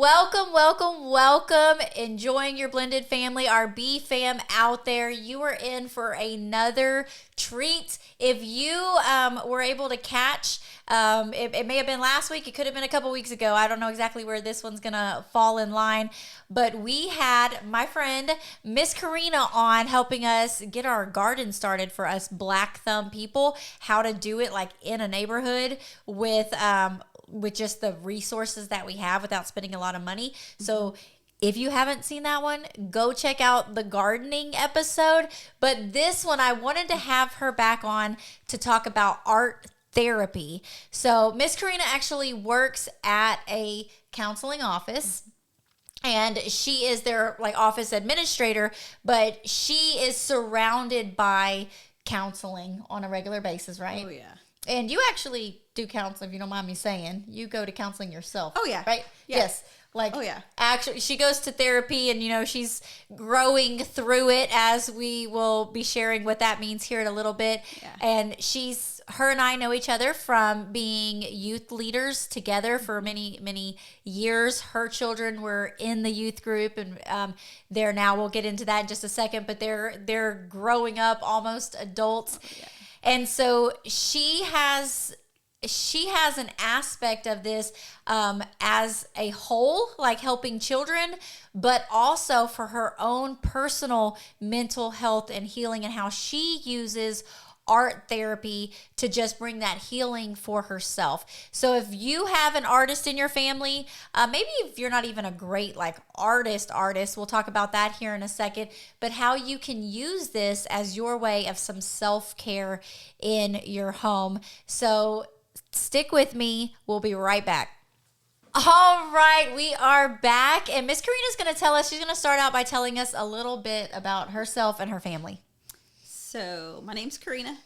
Welcome, welcome, welcome. Enjoying your blended family, our B fam out there. You are in for another treat. If you were able to catch, it may have been last week, it could have been a couple weeks ago. I don't know exactly where this one's going to fall in line, but we had my friend, Miss Corrina, on helping us get our garden started for us black thumb people, how to do it like in a neighborhood with just the resources that we have without spending a lot of money. So if you haven't seen that one, go check out the gardening episode. But this one, I wanted to have her back on to talk about art therapy. So Miss Corrina actually works at a counseling office. And she is their like office administrator, but she is surrounded by counseling on a regular basis, right? Oh, yeah. And you actually do counseling, if you don't mind me saying. You go to counseling yourself. Oh, yeah. Right? Yeah. Yes. Like, oh, yeah. Actually, she goes to therapy and, she's growing through it, as we will be sharing what that means here in a little bit. Yeah. And her and I know each other from being youth leaders together for many, many years. Her children were in the youth group, and they're now, we'll get into that in just a second, but they're growing up, almost adults. Oh, yeah. And so she has an aspect of this as a whole, like helping children, but also for her own personal mental health and healing, and how she uses art therapy to just bring that healing for herself. So if you have an artist in your family, maybe if you're not even a great like artist, we'll talk about that here in a second, but how you can use this as your way of some self-care in your home. So stick with me. We'll be right back. All right, we are back, and Miss Corrina's going to tell us, she's going to start out by telling us a little bit about herself and her family. So my name's Corrina.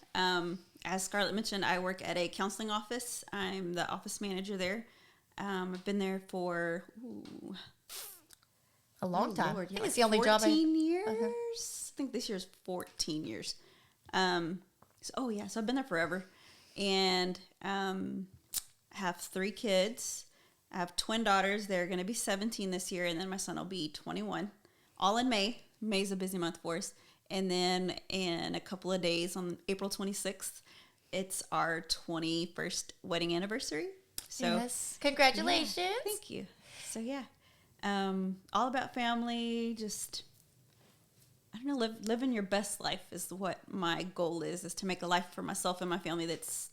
As Scarlett mentioned, I work at a counseling office. I'm the office manager there. I've been there for a long time. Lord, I think it's the only job. 14 years. Uh-huh. I think this year's 14 years. So I've been there forever, and have 3 kids. I have twin daughters. They're going to be 17 this year, and then my son will be 21. All in May. May's a busy month for us. And then in a couple of days, on April 26th, it's our 21st wedding anniversary. So yes, congratulations! Yeah, thank you. So all about family. Just I don't know, living your best life is what my goal is to make a life for myself and my family that's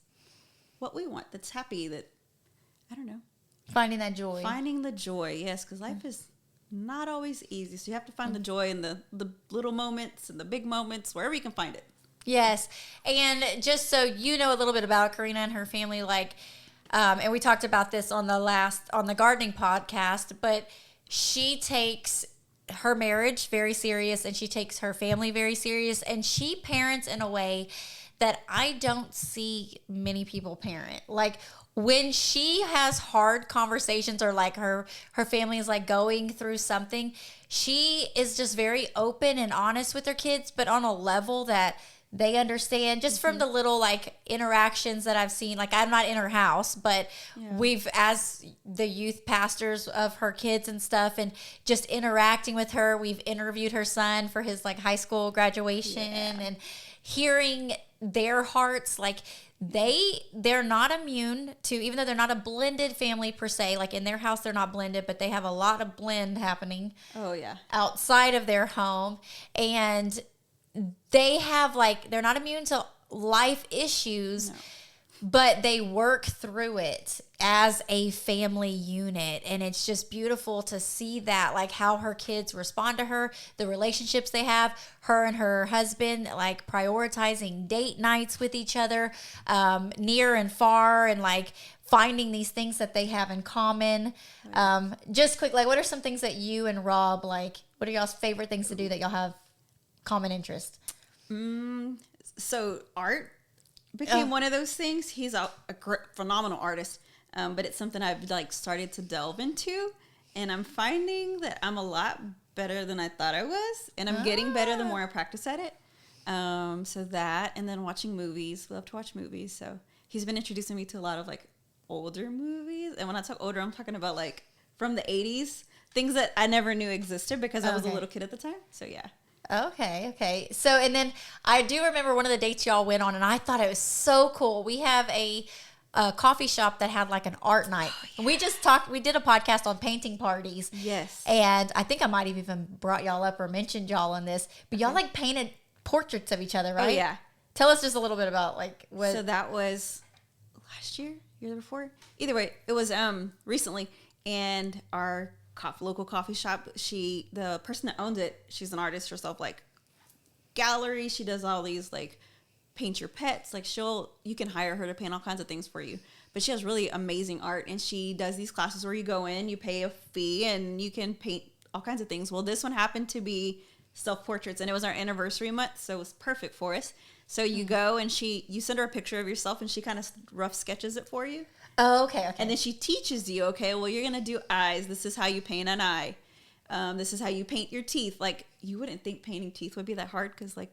what we want. That's happy. That I don't know. Finding that joy. Finding the joy, yes, because life is not always easy. So you have to find the joy in the little moments and the big moments, wherever you can find it. Yes. And just so you know a little bit about Corrina and her family, and we talked about this on the gardening podcast, but she takes her marriage very serious, and she takes her family very serious, and she parents in a way that I don't see many people parent. Like, when she has hard conversations, or like her family is like going through something, she is just very open and honest with her kids, but on a level that they understand, just from the little like interactions that I've seen. Like, I'm not in her house, but we've, as the youth pastors of her kids and stuff, and just interacting with her, we've interviewed her son for his like high school graduation, and hearing their hearts, like they're not immune to, even though they're not a blended family per se, like in their house they're not blended, but they have a lot of blend happening outside of their home, and they have they're not immune to life issues. No. But they work through it as a family unit. And it's just beautiful to see that, like how her kids respond to her, the relationships they have, her and her husband, like prioritizing date nights with each other, near and far, and like finding these things that they have in common. Just quick, like what are some things that you and Rob, like what are y'all's favorite things to do that y'all have common interest? So art became one of those things. He's a phenomenal artist, but it's something I've started to delve into, and I'm finding that I'm a lot better than I thought I was, and I'm getting better the more I practice at it. So that, and then watching movies. We love to watch movies, so he's been introducing me to a lot of older movies, and when I talk older, I'm talking about from the 80s, things that I never knew existed because I was a Okay. little kid at the time. So yeah. Okay. So, and then I do remember one of the dates y'all went on, and I thought it was so cool. We have a coffee shop that had like an art night. And we just talked, we did a podcast on painting parties. Yes. And I think I might have even brought y'all up or mentioned y'all in this, but y'all like painted portraits of each other, right? Oh yeah. Tell us just a little bit about like what. So that was last year before. Either way, it was recently, and our local coffee shop. The person that owns it, she's an artist herself. Like gallery, she does all these like paint your pets. Like you can hire her to paint all kinds of things for you. But she has really amazing art, and she does these classes where you go in, you pay a fee, and you can paint all kinds of things. Well, this one happened to be self-portraits, and it was our anniversary month, so it was perfect for us. So you go and you send her a picture of yourself, and she kind of rough sketches it for you. Oh, okay. And then she teaches you, okay, well, you're going to do eyes. This is how you paint an eye. This is how you paint your teeth. Like, you wouldn't think painting teeth would be that hard because, like,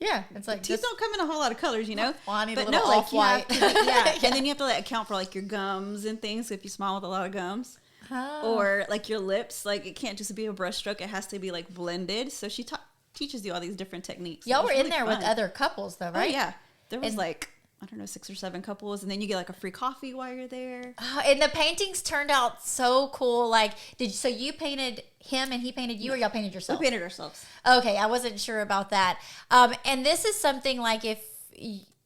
Yeah, it's like teeth don't come in a whole lot of colors, you know? Well, I need but a little no, like, off-white. you have to, yeah. Yeah. And then you have to like account for like your gums and things. So if you smile with a lot of gums, Oh. or like your lips, like it can't just be a brush stroke. It has to be like blended. So she teaches you all these different techniques. Y'all It was were in really there with fun. other couples though, right? Oh yeah, there was And- like I don't know 6 or 7 couples, and then you get like a free coffee while you're there. And the paintings turned out so cool. Like, so you painted him and he painted you, or y'all painted We yourself? painted ourselves. Okay, I wasn't sure about that. And this is something like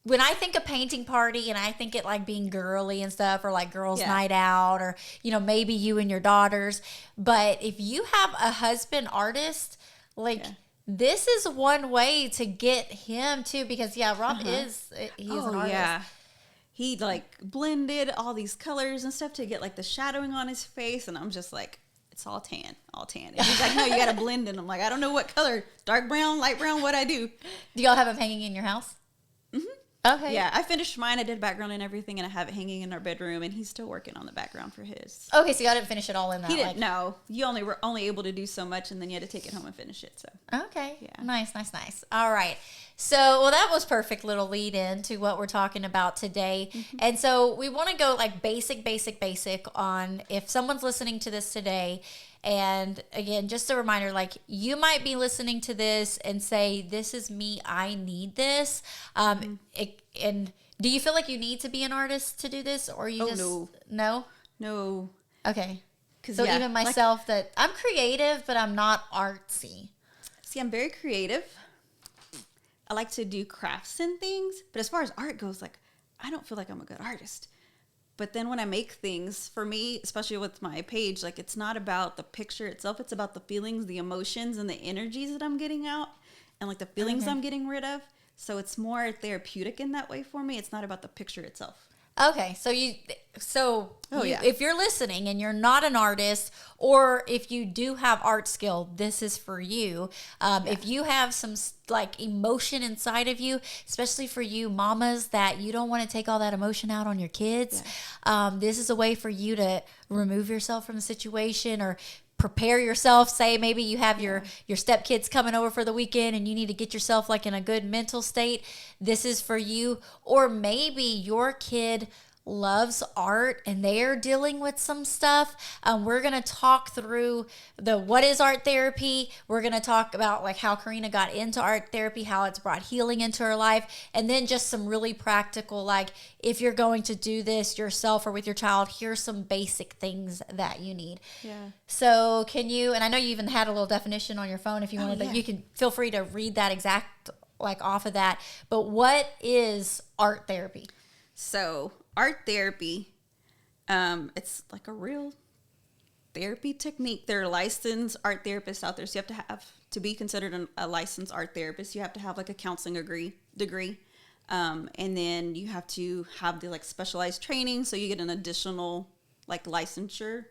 when I think of painting party and I think it like being girly and stuff, or like girls' Yeah. night out, or maybe you and your daughters. But if you have a husband artist, like. Yeah. This is one way to get him too, because Rob he's an artist. Yeah. He like blended all these colors and stuff to get like the shadowing on his face, and I'm just like, it's all tan. And he's like, no, you got to blend it. I'm like, I don't know what color, dark brown, light brown, what I do. Do y'all have him hanging in your house? Mhm. Okay. Yeah, I finished mine. I did background and everything, and I have it hanging in our bedroom, and he's still working on the background for his. Okay, so y'all didn't finish it all in that. He didn't know. You were only able to do so much, and then you had to take it home and finish it. So Okay. Yeah. Nice. All right. So, well, that was perfect little lead in to what we're talking about today. Mm-hmm. And so we want to go like basic on if someone's listening to this today. And again, just a reminder, like you might be listening to this and say, this is me, I need this. And do you feel like you need to be an artist to do this, or you just no? no, Okay. 'cause, So yeah, even like- myself, that I'm creative, but I'm not artsy. See, I'm very creative. I like to do crafts and things, but as far as art goes, like I don't feel like I'm a good artist. But then when I make things, for me, especially with my page, like it's not about the picture itself, it's about the feelings, the emotions, and the energies that I'm getting out, and like the feelings Okay. I'm getting rid of. So it's more therapeutic in that way for me. It's not about the picture itself. Okay, if you're listening and you're not an artist, or if you do have art skill, this is for you. If you have some like emotion inside of you, especially for you mamas that you don't want to take all that emotion out on your kids, this is a way for you to remove yourself from the situation, or prepare yourself. Say maybe you have your stepkids coming over for the weekend and you need to get yourself like in a good mental state. This is for you. Or maybe your kid loves art and they're dealing with some stuff. We're going to talk through what is art therapy. We're going to talk about like how Corrina got into art therapy, how it's brought healing into her life, and then just some really practical, like if you're going to do this yourself or with your child, here's some basic things that you need. Yeah. So can you, and I know you even had a little definition on your phone if you wanted, yeah. you can feel free to read that exact, like off of that. But what is art therapy? So art therapy, it's like a real therapy technique. There are licensed art therapists out there. So you have to be considered a licensed art therapist, you have to have like a counseling degree. And then you have to have the like specialized training. So you get an additional like licensure.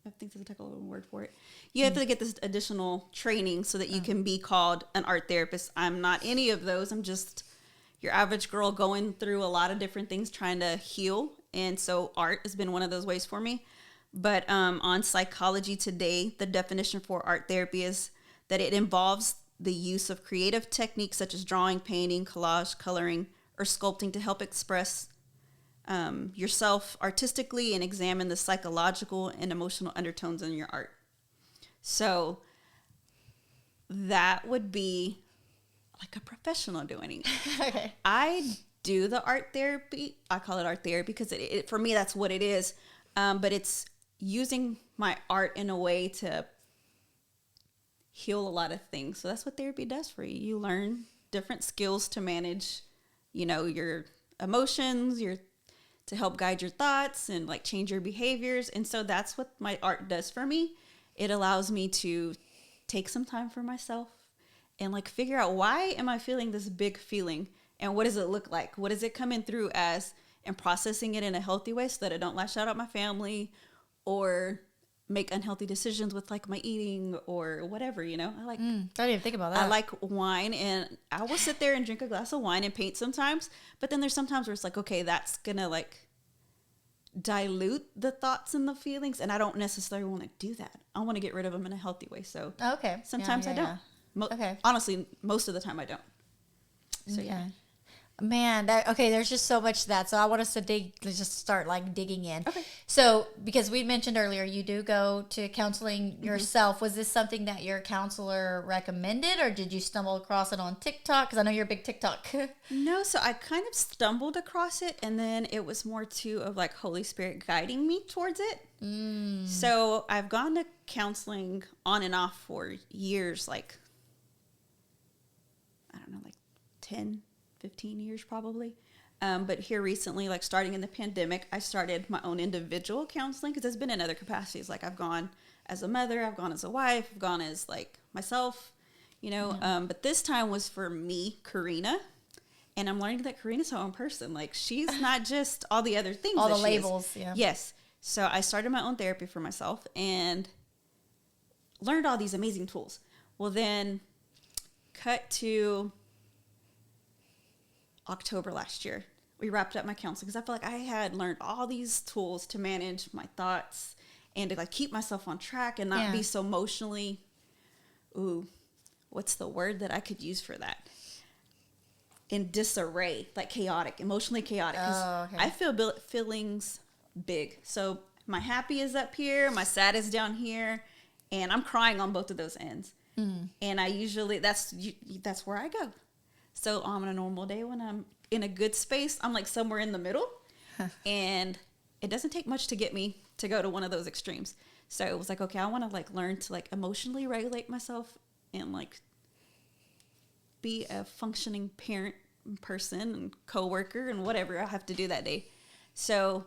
I think there's a technical word for it. You have to get this additional training so that you can be called an art therapist. I'm not any of those. I'm just your average girl going through a lot of different things trying to heal. And so art has been one of those ways for me. But on Psychology Today, the definition for art therapy is that it involves the use of creative techniques such as drawing, painting, collage, coloring, or sculpting to help express yourself artistically and examine the psychological and emotional undertones in your art. So that would be like a professional doing it. Okay. I do the art therapy. I call it art therapy because it for me, that's what it is. But it's using my art in a way to heal a lot of things. So that's what therapy does for you. You learn different skills to manage, your emotions, to help guide your thoughts and like change your behaviors. And so that's what my art does for me. It allows me to take some time for myself and like figure out, why am I feeling this big feeling and what does it look like? What is it coming through as, and processing it in a healthy way so that I don't lash out at my family or make unhealthy decisions with like my eating or whatever, I like, I didn't even think about that. I like wine, and I will sit there and drink a glass of wine and paint sometimes, but then there's sometimes where it's like, okay, that's gonna like dilute the thoughts and the feelings, and I don't necessarily want to do that. I want to get rid of them in a healthy way. So okay. sometimes I don't. Okay. Honestly, most of the time I don't. So yeah. Man, there's just so much to that. So I want us to just start like digging in. Okay. So, because we mentioned earlier, you do go to counseling yourself. Was this something that your counselor recommended, or did you stumble across it on TikTok? Because I know you're a big TikTok. No, so I kind of stumbled across it, and then it was more of like Holy Spirit guiding me towards it. So I've gone to counseling on and off for years, like, I don't know, like 10, 15 years probably. But here recently, like starting in the pandemic, I started my own individual counseling, because it's been in other capacities. Like I've gone as a mother, I've gone as a wife, I've gone as like myself, but this time was for me, Corrina. And I'm learning that Corrina's her own person. Like she's not just all the other things. All the labels. Yeah. Yes. So I started my own therapy for myself and learned all these amazing tools. Well, then cut to October last year, we wrapped up my counseling because I felt like I had learned all these tools to manage my thoughts and to like keep myself on track and not be so emotionally, what's the word that I could use for that? In disarray, like chaotic, emotionally chaotic. I feel feelings big. So my happy is up here, my sad is down here, and I'm crying on both of those ends. And I usually, that's where I go. So on a normal day when I'm in a good space, I'm like somewhere in the middle. And it doesn't take much to get me to go to one of those extremes. So it was like, okay, I want to like learn to like emotionally regulate myself and like be a functioning parent, person, and coworker, and whatever I have to do that day. So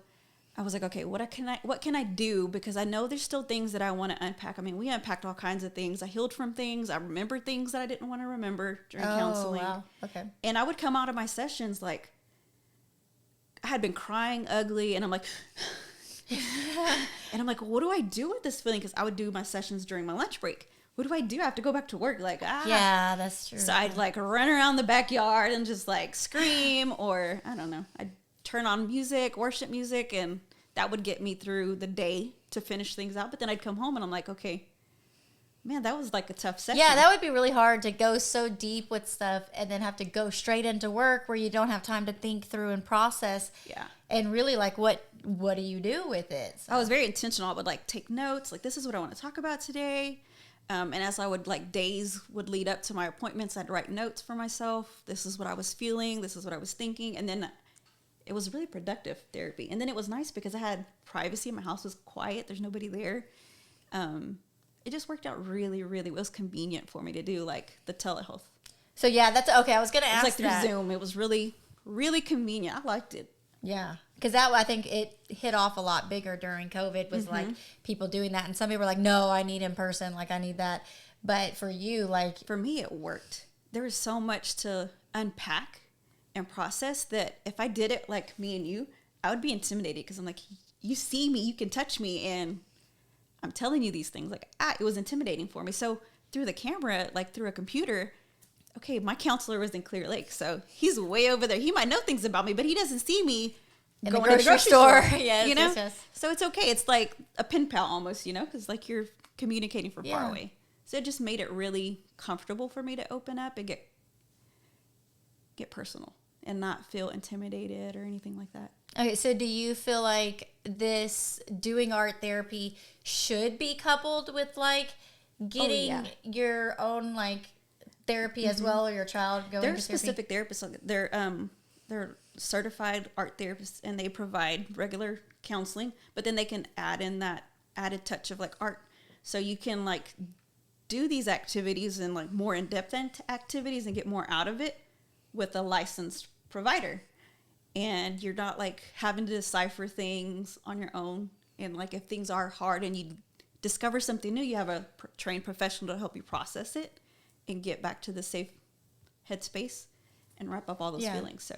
I was like, okay, what can I do? Because I know there's still things that I want to unpack. I mean, we unpacked all kinds of things. I healed from things. I remembered things that I didn't want to remember during counseling. Wow. Okay. And I would come out of my sessions like I had been crying ugly, and I'm like, and I'm like, what do I do with this feeling? Because I would do my sessions during my lunch break. What do I do? I have to go back to work. Like, yeah, that's true. So I'd like run around the backyard and just like scream, or I don't know. I'd turn on music, worship music, and that would get me through the day to finish things out. But then I'd come home and I'm like, okay, man, that was like a tough session. Yeah, that would be really hard to go so deep with stuff and then have to go straight into work where you don't have time to think through and process. Yeah. And really like, what do you do with it? So. I was very intentional. I would like take notes, like this is what I want to talk about today. And as I would like days would lead up to my appointments, I'd write notes for myself. This is what I was feeling. This is what I was thinking. And then it was really productive therapy. And then it was nice because I had privacy. My house was quiet. There's nobody there. It just worked out really, really, it was convenient for me to do like the telehealth. So yeah, that's okay. I was going to ask that. It was like through Zoom. It was really, really convenient. I liked it. Yeah. Because that, I think it hit off a lot bigger during COVID was like people doing that. And some people were like, no, I need in person. Like I need that. But for you, like. For me, it worked. There was so much to unpack and process that if I did it like me and you, I would be intimidated because I'm like, you see me, you can touch me, and I'm telling you these things. Like, it was intimidating for me. So through the camera, like through a computer, okay, my counselor was in Clear Lake, so he's way over there. He might know things about me, but he doesn't see me in the grocery store. Yes, you know? Yes. So it's okay. It's like a pen pal almost, because like you're communicating from far away. So it just made it really comfortable for me to open up and get personal. and not feel intimidated or anything like that. Okay, so do you feel like this doing art therapy should be coupled with like getting your own like therapy as well, or your child going There are to therapy? specific therapists. They're certified art therapists, and they provide regular counseling, but then they can add in that added touch of like art. So you can like do these activities and like more in-depth activities and get more out of it with a licensed provider. And you're not like having to decipher things on your own. And like if things are hard and you discover something new, you have a trained professional to help you process it and get back to the safe headspace and wrap up all those feelings.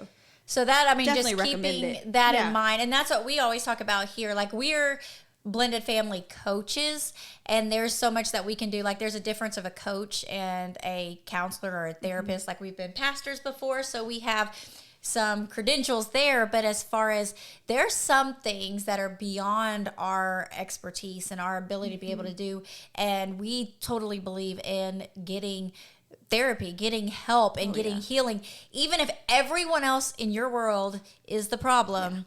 So that, I mean, definitely just keeping that in mind. And that's what we always talk about here. Like, we're blended family coaches, and there's so much that we can do. Like, there's a difference of a coach and a counselor or a therapist. Like, we've been pastors before, so we have some credentials there. But as far as, there's some things that are beyond our expertise and our ability to be able to do. And we totally believe in getting therapy, getting help, and getting healing. Even if everyone else in your world is the problem,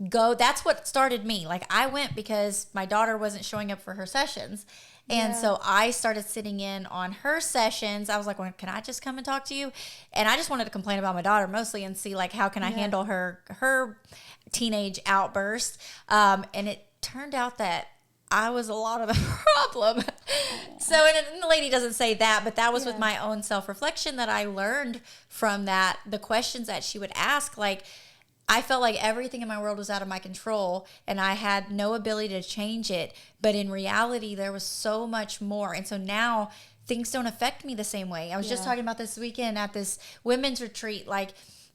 go. That's what started me. Like, I went because my daughter wasn't showing up for her sessions. And so I started sitting in on her sessions. I was like, well, can I just come and talk to you? And I just wanted to complain about my daughter mostly and see like, how can I handle her teenage outburst? And it turned out that I was a lot of the problem. So, and the lady doesn't say that, but that was with my own self-reflection that I learned from that. The questions that she would ask, like, I felt like everything in my world was out of my control and I had no ability to change it. But in reality, there was so much more. And so now things don't affect me the same way. I was just talking about this weekend at this women's retreat, like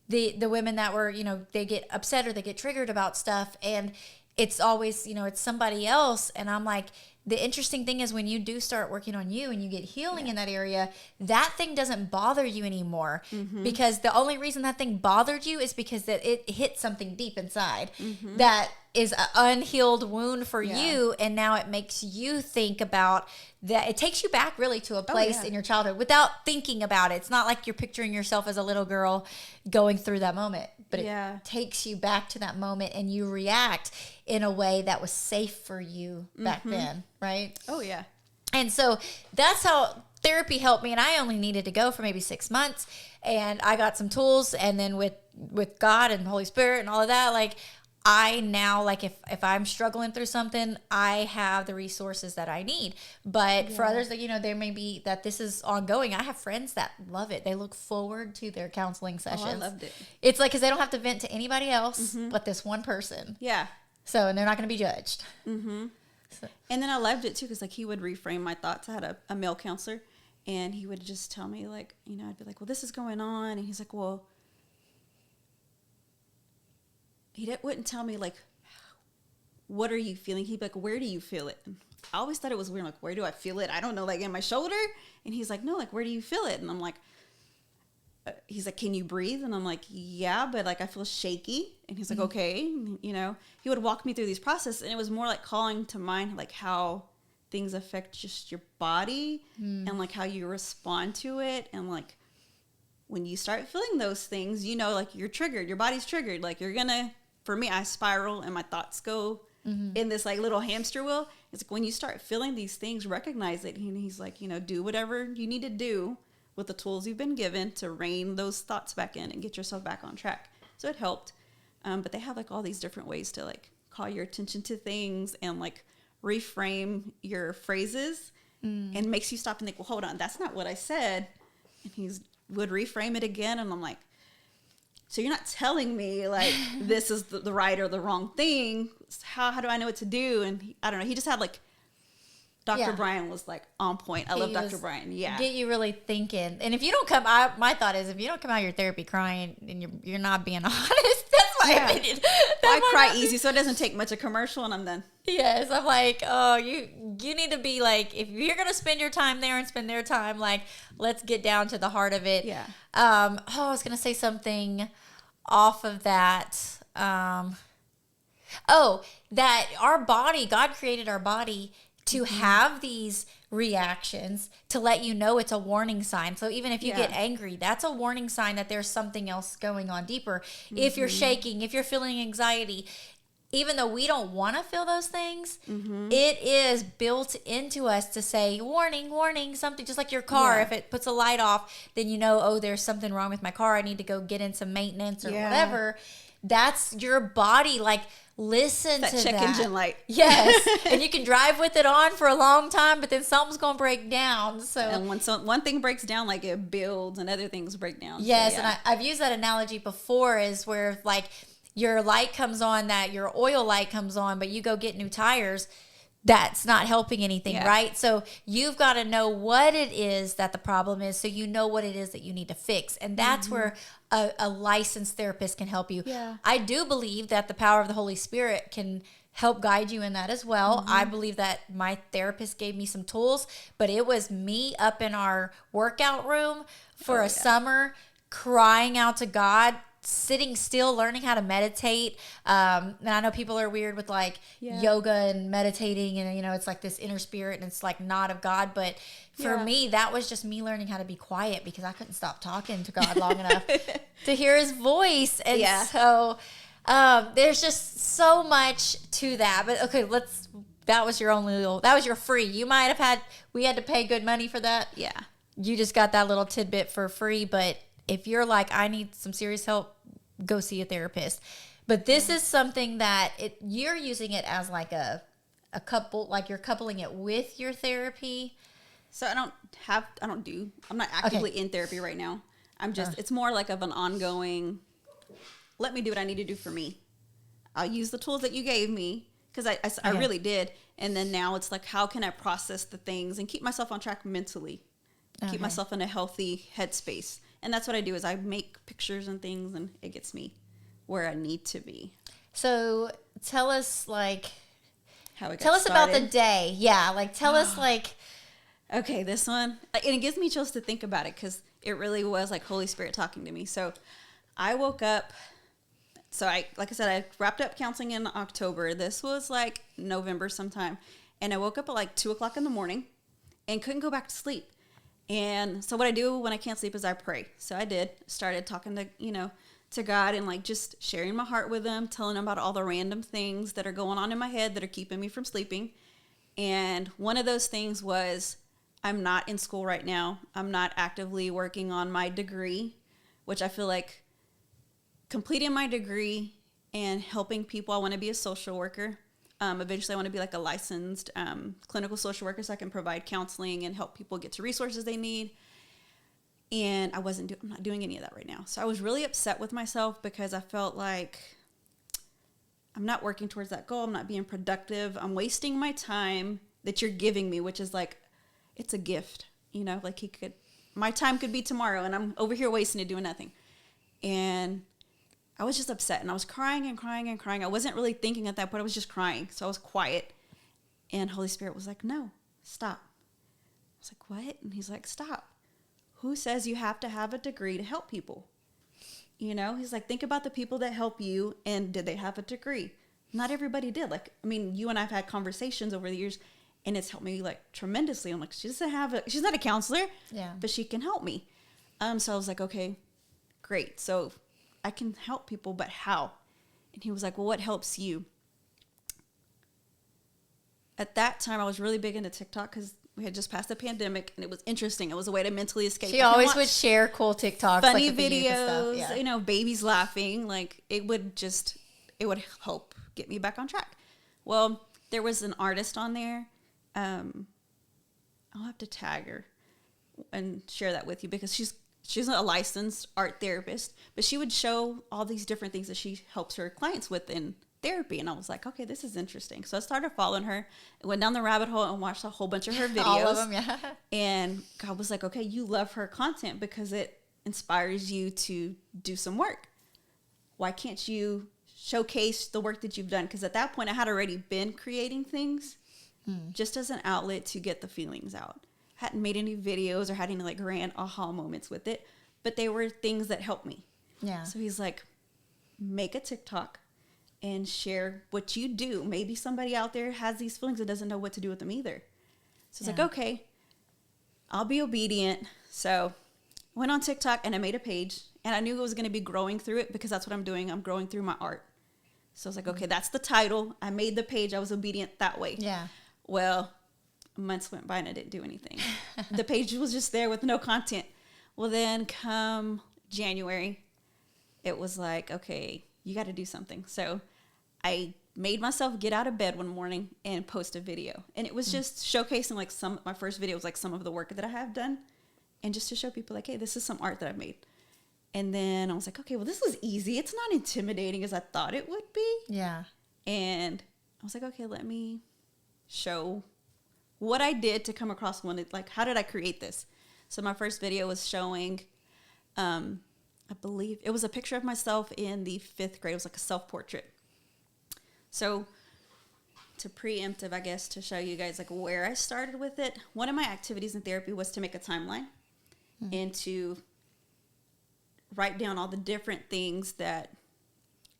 the women that were, you know, they get upset or they get triggered about stuff. And it's always, you know, it's somebody else. And I'm like, the interesting thing is when you do start working on you and you get healing in that area, that thing doesn't bother you anymore, because the only reason that thing bothered you is because that it hit something deep inside that is an unhealed wound for you. And now it makes you think about that. It takes you back really to a place in your childhood without thinking about it. It's not like you're picturing yourself as a little girl going through that moment, but it takes you back to that moment and you react in a way that was safe for you back then, right? Oh, yeah. And so that's how therapy helped me. And I only needed to go for maybe 6 months. And I got some tools. And then with God and the Holy Spirit and all of that, like, I now, like, if I'm struggling through something, I have the resources that I need. But for others that, you know, there may be that this is ongoing. I have friends that love it. They look forward to their counseling sessions. Oh, I loved it. It's like, because they don't have to vent to anybody else but this one person. Yeah. So, and they're not going to be judged. So. And then I loved it too, because like he would reframe my thoughts. I had a male counselor, and he would just tell me, like, you know, I'd be like, well, this is going on. And he's like, well, he wouldn't tell me, like, what are you feeling? He'd be like, where do you feel it? And I always thought it was weird. Like, where do I feel it? I don't know, like in my shoulder? And he's like, no, like, where do you feel it? And I'm like, he's like, can you breathe? And I'm like, yeah, but like I feel shaky. And he's like, okay. And, you know, he would walk me through these processes, and it was more like calling to mind like how things affect just your body and like how you respond to it. And like when you start feeling those things, you know, like you're triggered, your body's triggered. Like you're gonna, for me, I spiral and my thoughts go in this like little hamster wheel. It's like when you start feeling these things, recognize it. And he's like, you know, do whatever you need to do with the tools you've been given to rein those thoughts back in and get yourself back on track. So it helped. But they have like all these different ways to like call your attention to things and like reframe your phrases and makes you stop and think, well, hold on, that's not what I said. And he's would reframe it again. And I'm like, so you're not telling me like this is the right or the wrong thing. How do I know what to do? And I don't know. He just had like, Dr. Brian was like on point. I love Dr. Brian. Yeah. Get you really thinking. And if you don't come, my thought is if you don't come out of your therapy crying and you're not being honest, that's my opinion. I cry easy, so it doesn't take much a commercial and I'm done. Yes. I'm like, oh, you need to be like, if you're going to spend your time there and spend their time, like, let's get down to the heart of it. Yeah. I was going to say something off of that. That our body, God created our body to have these reactions to let you know it's a warning sign. So even if you get angry, that's a warning sign that there's something else going on deeper. If you're shaking, if you're feeling anxiety, even though we don't want to feel those things, it is built into us to say, warning, warning, something. Just like your car, if it puts a light off, then you know, oh, there's something wrong with my car. I need to go get in some maintenance or whatever. That's your body, like, listen that to check that. engine light. Yes. And you can drive with it on for a long time, but then something's going to break down. So, and when one thing breaks down, like, it builds and other things break down. Yes, so, and I've used that analogy before, is where, like, your light comes on, that your oil light comes on, but you go get new tires, that's not helping anything, right? So you've got to know what it is that the problem is, so you know what it is that you need to fix. And that's where a licensed therapist can help you. Yeah. I do believe that the power of the Holy Spirit can help guide you in that as well. I believe that my therapist gave me some tools, but it was me up in our workout room for a summer, crying out to God, sitting still, learning how to meditate. And I know people are weird with, like, yoga and meditating, and, you know, it's like this inner spirit and it's like not of God. But for me, that was just me learning how to be quiet, because I couldn't stop talking to God long enough to hear his voice. And so there's just so much to that. But okay, that was your only little, that was your free. You might have had, we had to pay good money for that. Yeah. You just got that little tidbit for free. But if you're like, I need some serious help, go see a therapist. But this is something that you're using it as like a couple, like you're coupling it with your therapy. So I'm not actively in therapy right now. I'm just, it's more like of an ongoing, let me do what I need to do for me. I'll use the tools that you gave me, because I really did. And then now it's like, how can I process the things and keep myself on track mentally? Keep myself in a healthy headspace. And that's what I do, is I make pictures and things, and it gets me where I need to be. So tell us, like, how it got tell us started. about the day. Yeah, like, tell us, like. Okay, this one, and it gives me chills to think about it, because it really was like Holy Spirit talking to me. So I woke up, like I said, I wrapped up counseling in October. This was like November sometime. And I woke up at like 2 o'clock in the morning and couldn't go back to sleep. And so what I do when I can't sleep is I pray. So I started talking to God, and like just sharing my heart with him, telling him about all the random things that are going on in my head that are keeping me from sleeping. And one of those things was, I'm not in school right now. I'm not actively working on my degree, which I feel like completing my degree and helping people. I want to be a social worker. Eventually I want to be like a licensed clinical social worker, so I can provide counseling and help people get to resources they need. And I'm not doing any of that right now. So I was really upset with myself, because I felt like I'm not working towards that goal. I'm not being productive. I'm wasting my time that you're giving me, which is like, it's a gift, like my time could be tomorrow, and I'm over here wasting it doing nothing. And I was just upset, and I was crying and crying and crying. I wasn't really thinking at that point. I was just crying. So I was quiet, and Holy Spirit was like, no, stop. I was like, what? And he's like, stop. Who says you have to have a degree to help people? He's like, think about the people that help you, and did they have a degree? Not everybody did. Like, I mean, you and I've had conversations over the years, and it's helped me like tremendously. I'm like, she's not a counselor, but she can help me. So I was like, okay, great. So I can help people, but how? And he was like, well, what helps you? At that time, I was really big into TikTok, because we had just passed the pandemic, and it was interesting. It was a way to mentally escape. She always would share cool TikToks, funny like with the youth videos, and stuff. Yeah. Babies laughing. Like, it would help get me back on track. Well, there was an artist on there. I'll have to tag her and share that with you, because she's not a licensed art therapist, but she would show all these different things that she helps her clients with in therapy. And I was like, okay, this is interesting. So I started following her and went down the rabbit hole and watched a whole bunch of her videos. All of them, yeah. And God was like, okay, you love her content because it inspires you to do some work. Why can't you showcase the work that you've done? Because at that point, I had already been creating things just as an outlet to get the feelings out. Hadn't made any videos or had any like grand aha moments with it, but they were things that helped me. Yeah. So he's like, make a TikTok and share what you do. Maybe somebody out there has these feelings and doesn't know what to do with them either. So it's like, okay, I'll be obedient. So I went on TikTok and I made a page, and I knew it was going to be growing through it because that's what I'm doing. I'm growing through my art. So I was like, okay, that's the title. I made the page. I was obedient that way. Yeah. Well, months went by and I didn't do anything. The page was just there with no content. Well, then come January, it was like, okay, you got to do something. So I made myself get out of bed one morning and post a video. And it was just showcasing like my first video was like some of the work that I have done. And just to show people like, hey, this is some art that I've made. And then I was like, okay, well, this was easy. It's not intimidating as I thought it would be. Yeah. And I was like, okay, let me show what I did to come across one. Like, how did I create this? So my first video was showing, I believe it was a picture of myself in the 5th grade. It was like a self-portrait. So to preemptive, I guess, to show you guys like where I started with it. One of my activities in therapy was to make a timeline and to write down all the different things that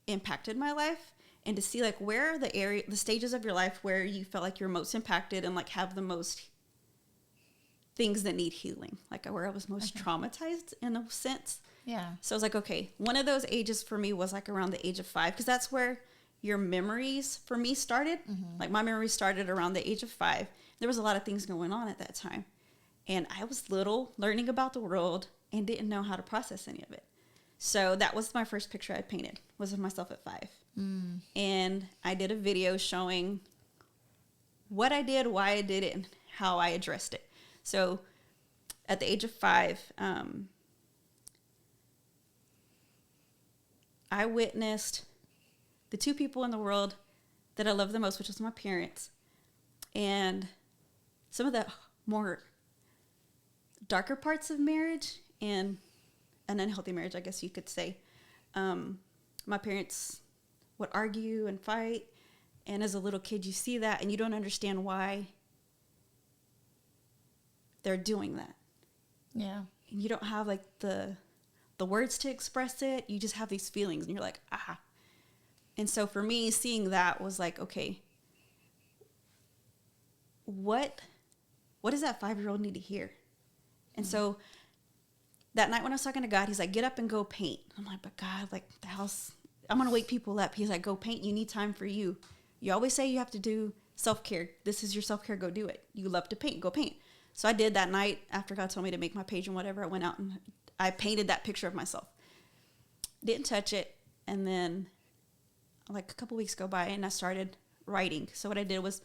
impacted my life, and to see like where are the stages of your life where you felt like you're most impacted and like have the most things that need healing, like where I was most traumatized in a sense. Yeah. So I was like, okay, one of those ages for me was like around the age of 5, because that's where your memories for me started. Like my memories started around the age of 5. There was a lot of things going on at that time, and I was little, learning about the world, and didn't know how to process any of it. So that was my first picture I painted, was of myself at 5. And I did a video showing what I did, why I did it, and how I addressed it. So at the age of 5, I witnessed the 2 people in the world that I love the most, which was my parents, and some of the more darker parts of marriage and an unhealthy marriage, I guess you could say. My parents would argue and fight, and as a little kid you see that and you don't understand why they're doing that. Yeah. And you don't have like the words to express it. You just have these feelings and you're like, ah. And so for me, seeing that was like, okay, what does that 5-year-old need to hear? And so that night when I was talking to God, he's like, get up and go paint. I'm like, but God, like the house, I'm going to wake people up. He's like, go paint. You need time for you. You always say you have to do self-care. This is your self-care. Go do it. You love to paint. Go paint. So I did that night after God told me to make my page and whatever. I went out and I painted that picture of myself. Didn't touch it. And then like a couple weeks go by and I started writing. So what I did was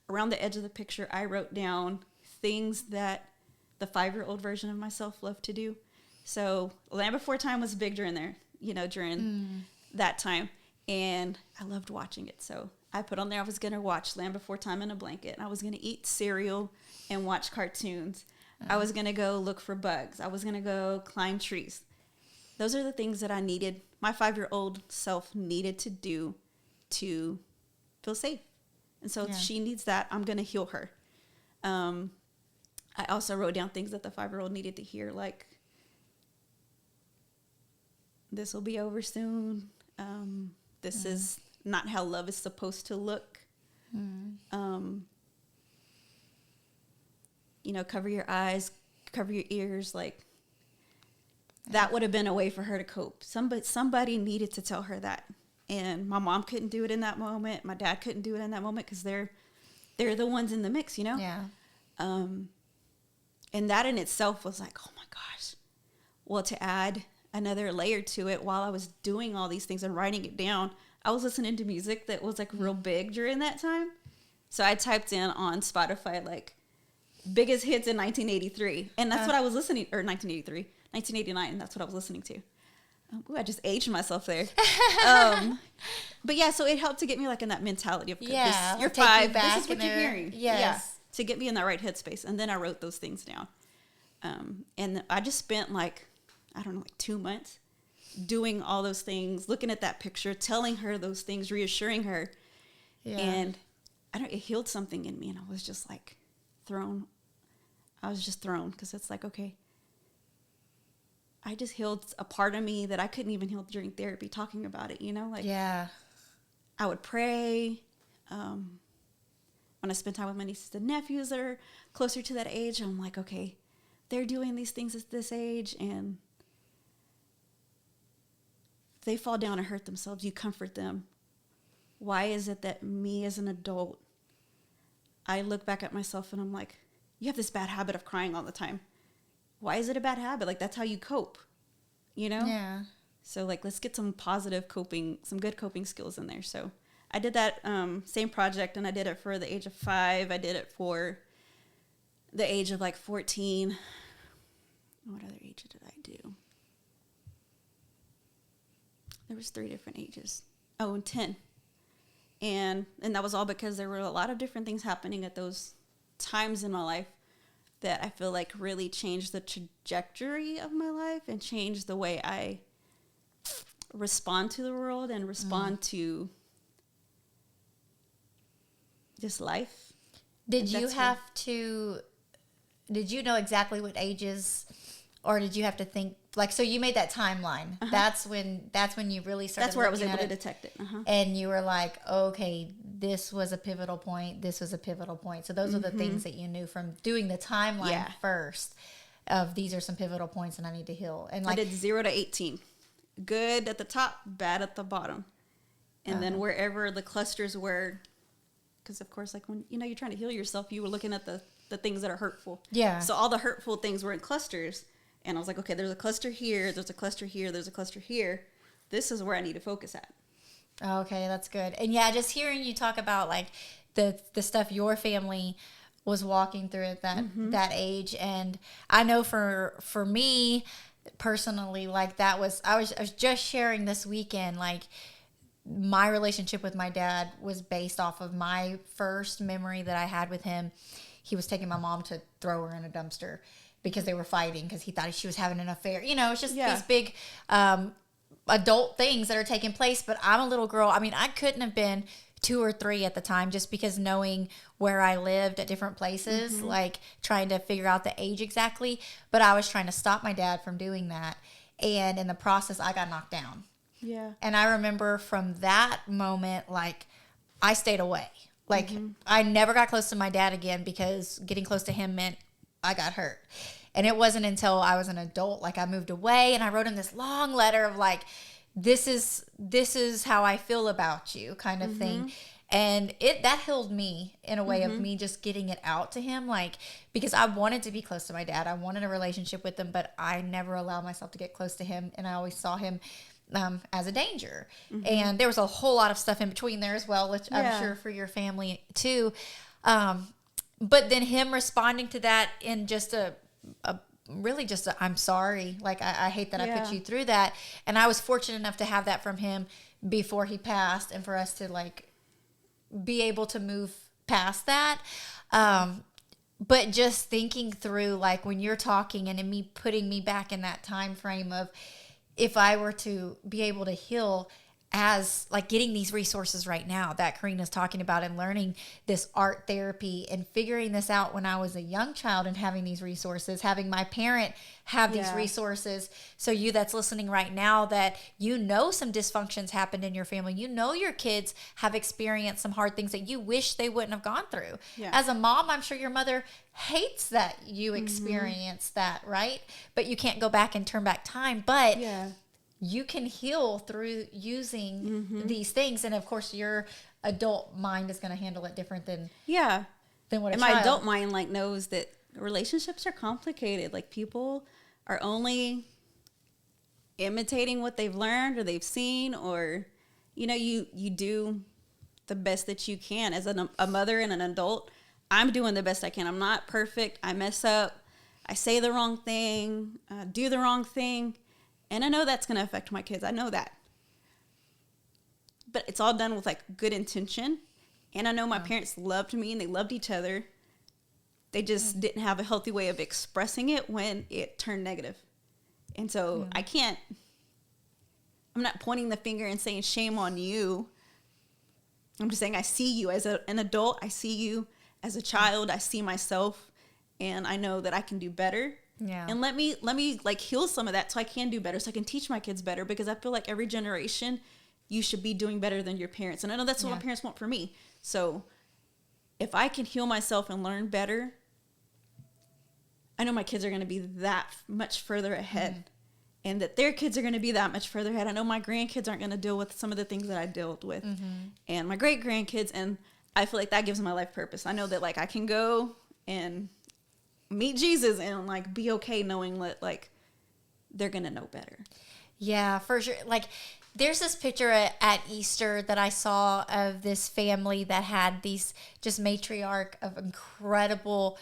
around the edge of the picture, I wrote down things that the 5-year-old version of myself loved to do. So Land Before Time was big during that time. And I loved watching it. So I put on there I was going to watch Land Before Time in a blanket. And I was going to eat cereal and watch cartoons. I was going to go look for bugs. I was going to go climb trees. Those are the things that I needed. My 5-year-old self needed to do to feel safe. And so she needs that. I'm going to heal her. I also wrote down things that the 5-year-old needed to hear, like, this will be over soon. This is not how love is supposed to look. Cover your eyes, cover your ears. Like, that would have been a way for her to cope. Somebody needed to tell her that. And my mom couldn't do it in that moment. My dad couldn't do it in that moment because they're the ones in the mix, Yeah. And that in itself was like, oh my gosh. Well, to add another layer to it, while I was doing all these things and writing it down, I was listening to music that was like real big during that time. So I typed in on Spotify, like, biggest hits in 1983. And that's what I was listening, or 1989. That's what I was listening to. Ooh, I just aged myself there. But yeah, so it helped to get me like in that mentality of, you're 5, this is what you're hearing. Yes. Yeah, to get me in that right headspace. And then I wrote those things down. And I just spent like 2 months doing all those things, looking at that picture, telling her those things, reassuring her. Yeah. And it healed something in me. And I was just like thrown. I was just thrown because it's like, okay, I just healed a part of me that I couldn't even heal during therapy, talking about it, like, I would pray. When I spend time with my nieces and nephews that are closer to that age, I'm like, okay, they're doing these things at this age, and they fall down and hurt themselves. You comfort them. Why is it that me as an adult, I look back at myself and I'm like, you have this bad habit of crying all the time. Why is it a bad habit? Like, that's how you cope, you know? Yeah. So, like, let's get some positive coping, some good coping skills in there. So I did that same project, and I did it for the age of 5. I did it for the age of, like, 14. What other age did I do? There was 3 different ages. Oh, and 10. And that was all because there were a lot of different things happening at those times in my life that I feel like really changed the trajectory of my life and changed the way I respond to the world and respond to just life. Did you know exactly what ages, or did you have to think, like, so you made that timeline. Uh-huh. That's when you really started. That's where I was able to detect it. Uh-huh. And you were like, okay, this was a pivotal point. This was a pivotal point. So those are the things that you knew from doing the timeline first of, these are some pivotal points and I need to heal. And like, I did 0 to 18. Good at the top, bad at the bottom. And then wherever the clusters were, because of course, like when, you're trying to heal yourself, you were looking at the things that are hurtful. Yeah. So all the hurtful things were in clusters. And I was like, okay, there's a cluster here, there's a cluster here, there's a cluster here. This is where I need to focus at. Okay, that's good. And yeah, just hearing you talk about like the stuff your family was walking through at that age, and I know for me personally, like that was I was just sharing this weekend, like my relationship with my dad was based off of my first memory that I had with him. He was taking my mom to throw her in a dumpster because they were fighting because he thought she was having an affair. It's just these big adult things that are taking place. But I'm a little girl. I mean, I couldn't have been 2 or 3 at the time, just because knowing where I lived at different places, like trying to figure out the age exactly. But I was trying to stop my dad from doing that. And in the process, I got knocked down. Yeah. And I remember from that moment, like, I stayed away. Like, I never got close to my dad again because getting close to him meant I got hurt. And it wasn't until I was an adult, like I moved away and I wrote him this long letter of like, this is how I feel about you kind of thing. And that healed me in a way of me just getting it out to him. Like, because I wanted to be close to my dad. I wanted a relationship with him, but I never allowed myself to get close to him. And I always saw him as a danger. And there was a whole lot of stuff in between there as well, which I'm sure for your family too. But then him responding to that in just really just I'm sorry. Like, I hate that I put you through that. And I was fortunate enough to have that from him before he passed, and for us to like be able to move past that. But just thinking through, like when you're talking and me putting me back in that time frame of, if I were to be able to heal as like getting these resources right now that Corrina's talking about, and learning this art therapy and figuring this out when I was a young child, and having these resources, having my parent have these resources. So you that's listening right now, that some dysfunctions happened in your family, your kids have experienced some hard things that you wish they wouldn't have gone through. As a mom, I'm sure your mother hates that you experienced that, right? But you can't go back and turn back time, but you can heal through using these things. And of course your adult mind is going to handle it different than what a child. My adult mind like knows that relationships are complicated. Like, people are only imitating what they've learned or they've seen, or you do the best that you can as a mother and an adult. I'm doing the best I can. I'm not perfect. I mess up. I say the wrong thing, do the wrong thing. And I know that's going to affect my kids. I know that. But it's all done with like good intention. And I know my parents loved me and they loved each other. They just didn't have a healthy way of expressing it when it turned negative. And so I'm not pointing the finger and saying shame on you. I'm just saying I see you as an adult. I see you as a child. I see myself, and I know that I can do better. Yeah. And let me like heal some of that so I can do better, so I can teach my kids better, because I feel like every generation you should be doing better than your parents. And I know that's what my parents want for me. So if I can heal myself and learn better, I know my kids are going to be that much further ahead, and that their kids are going to be that much further ahead. I know my grandkids aren't going to deal with some of the things that I dealt with, and my great grandkids. And I feel like that gives my life purpose. I know that like I can go and meet Jesus and like be okay knowing that like they're going to know better. Yeah, for sure. Like there's this picture at Easter that I saw of this family that had these just matriarch of incredible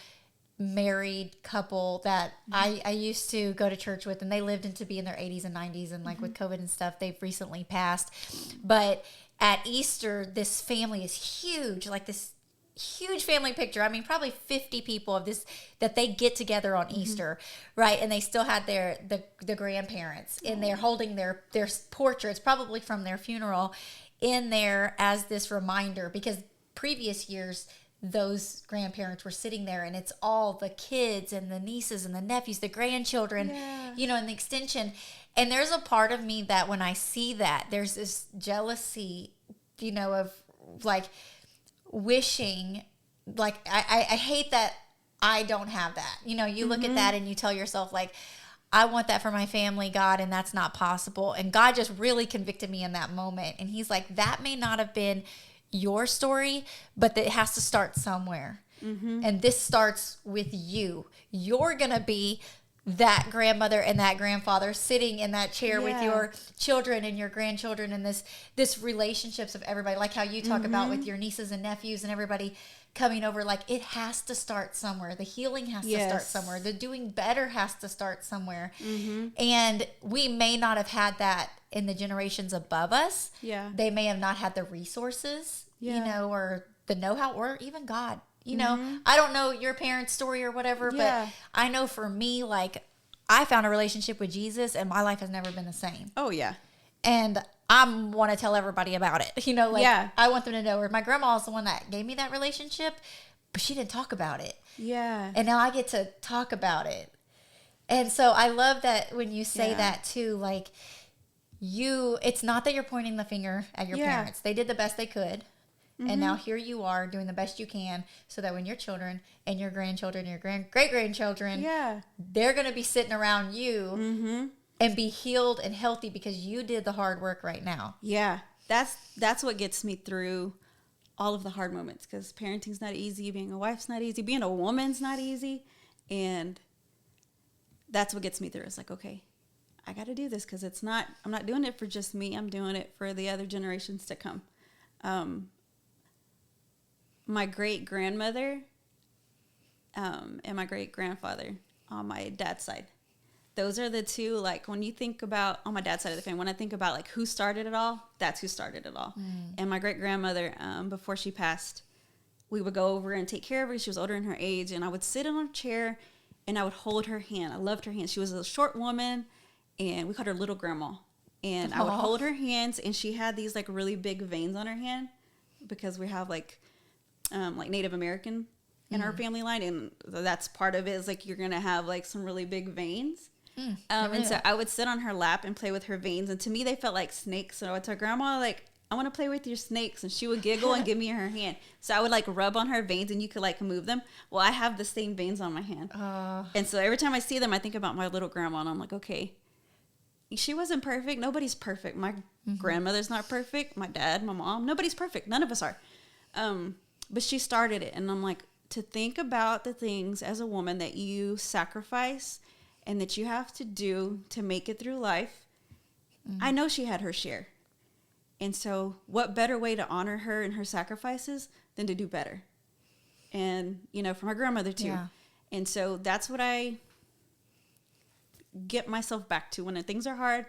married couple that I used to go to church with, and they lived to be in their 80s and 90s, and like with COVID and stuff, they've recently passed. But at Easter, this family is huge, like this huge family picture. I mean, probably 50 people of this that they get together on Easter, right? And they still had the grandparents in there holding their portraits, probably from their funeral, in there as this reminder, because previous years those grandparents were sitting there, and it's all the kids and the nieces and the nephews, the grandchildren, you know, and the extension. And there's a part of me that when I see that, there's this jealousy, you know, of like wishing, like I hate that I don't have that. You know, you look at that and you tell yourself like, I want that for my family, God, and that's not possible. And God just really convicted me in that moment. And he's like, that may not have been your story, but it has to start somewhere. And this starts with you. You're going to be that grandmother and that grandfather sitting in that chair with your children and your grandchildren, and this relationships of everybody, like how you talk about with your nieces and nephews and everybody coming over. Like it has to start somewhere. The healing has to start somewhere. The doing better has to start somewhere. And we may not have had that in the generations above us. They may have not had the resources, you know, or the know-how, or even God. You know, I don't know your parents' story or whatever, but I know for me, like, I found a relationship with Jesus and my life has never been the same. Oh, yeah. And I want to tell everybody about it. You know, like, I want them to know. Or my grandma is the one that gave me that relationship, but she didn't talk about it. And now I get to talk about it. And so I love that when you say that too, like, it's not that you're pointing the finger at your parents. They did the best they could. And now here you are doing the best you can, so that when your children and your grandchildren, your great-grandchildren, they're going to be sitting around you and be healed and healthy because you did the hard work right now. That's what gets me through all of the hard moments, because parenting's not easy, being a wife's not easy, being a woman's not easy. And that's what gets me through. It's like, okay, I got to do this, because I'm not doing it for just me. I'm doing it for the other generations to come. My great-grandmother and my great-grandfather on my dad's side. Those are the two, like, when you think about, on my dad's side of the family, when I think about, like, who started it all, that's who started it all. And my great-grandmother, before she passed, we would go over and take care of her. She was older in her age, and I would sit in her chair, and I would hold her hand. I loved her hand. She was a short woman, and we called her Little Grandma. And I would hold her hands, and she had these, like, really big veins on her hand, because we have, like Native American in our family line, and that's part of it, is like you're gonna have like some really big veins. And so I would sit on her lap and play with her veins, and to me they felt like snakes. So I would tell Grandma, like, I want to play with your snakes, and she would giggle and give me her hand. So I would like rub on her veins, and you could like move them. Well, I have the same veins on my hand, and so every time I see them, I think about my little grandma, and I'm like, okay, she wasn't perfect. Nobody's perfect. My grandmother's not perfect. My dad, my mom, nobody's perfect. None of us are. But she started it, and I'm like, to think about the things as a woman that you sacrifice and that you have to do to make it through life. I know she had her share. And so what better way to honor her and her sacrifices than to do better? And, you know, for my grandmother too. And so that's what I get myself back to when things are hard.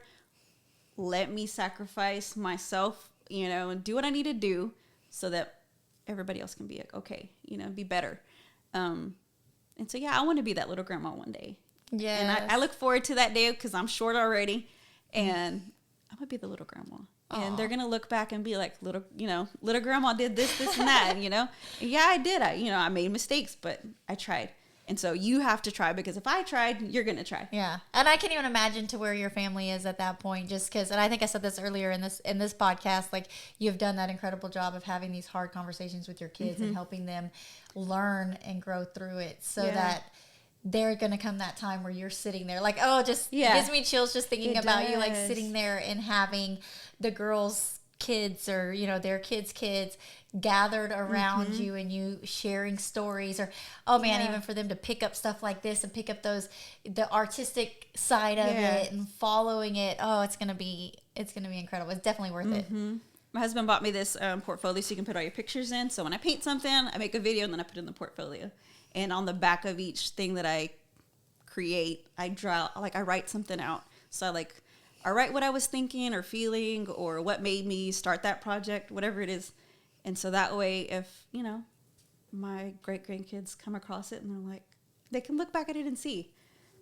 Let me sacrifice myself, you know, and do what I need to do so that everybody else can be okay, you know, be better. And so, I want to be that little grandma one day. And I look forward to that day, because I'm short already, and I'm going to be the little grandma. And they're going to look back and be like, little grandma did this, and that, you know. And I did. I made mistakes, but I tried. And so you have to try, because if I tried, you're going to try. Yeah. And I can't even imagine to where your family is at that point, just because, and I think I said this earlier in this podcast, like you've done that incredible job of having these hard conversations with your kids and helping them learn and grow through it so that they're going to come that time where you're sitting there like, oh, just gives me chills just thinking about you, like sitting there and having the girls' kids or, you know, their kids gathered around you and you sharing stories, or even for them to pick up stuff like this and pick up the artistic side of it and following it. Oh, it's gonna be incredible. It's definitely worth it. My husband bought me this portfolio so you can put all your pictures in. So when I paint something, I make a video and then I put it in the portfolio. And on the back of each thing that I create, I write something out. So I write what I was thinking or feeling or what made me start that project, whatever it is. And so that way, if, you know, my great-grandkids come across it and they're like, they can look back at it and see.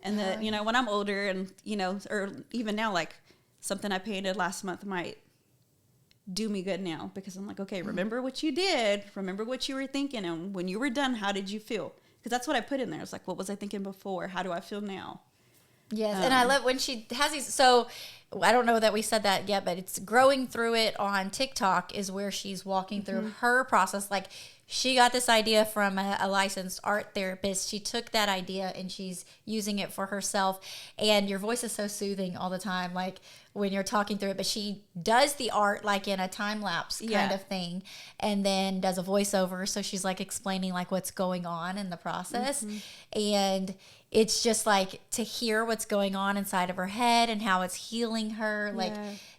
And that, you know, when I'm older and, you know, or even now, like something I painted last month might do me good now, because I'm like, okay, remember what you did. Remember what you were thinking. And when you were done, how did you feel? Because that's what I put in there. It's like, what was I thinking before? How do I feel now? Yes, and I love when she has these. So I don't know that we said that yet, but it's growing through it on TikTok is where she's walking through her process. Like she got this idea from a licensed art therapist. She took that idea and she's using it for herself. And your voice is so soothing all the time, like when you're talking through it. But she does the art like in a time lapse kind of thing, and then does a voiceover. So she's like explaining like what's going on in the process, and it's just like to hear what's going on inside of her head and how it's healing her, like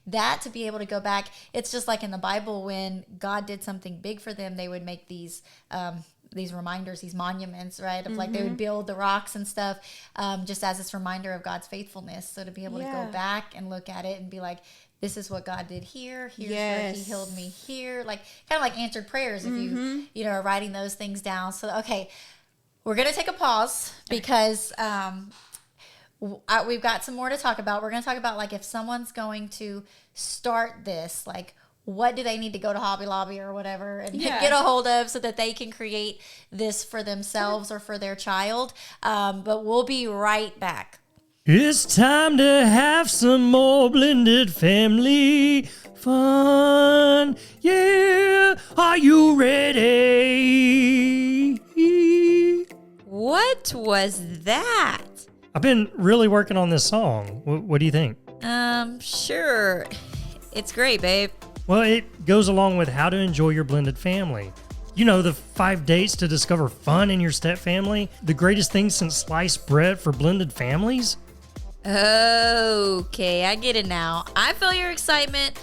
that, to be able to go back. It's just like in the Bible, when God did something big for them, they would make these reminders, these monuments, right? Of like they would build the rocks and stuff, just as this reminder of God's faithfulness. So to be able to go back and look at it and be like, this is what God did here. Here's where he healed me here. Like kind of like answered prayers if you know, are writing those things down. So, okay. We're going to take a pause because we've got some more to talk about. We're going to talk about like if someone's going to start this, like what do they need to go to Hobby Lobby or whatever and get a hold of so that they can create this for themselves or for their child. But we'll be right back. It's time to have some more blended family fun. Yeah, are you ready? What was that? I've been really working on this song. What do you think? Sure. It's great, babe. Well, it goes along with how to enjoy your blended family. You know, the 5 dates to discover fun in your step family, the greatest thing since sliced bread for blended families. Okay, I get it now. I feel your excitement,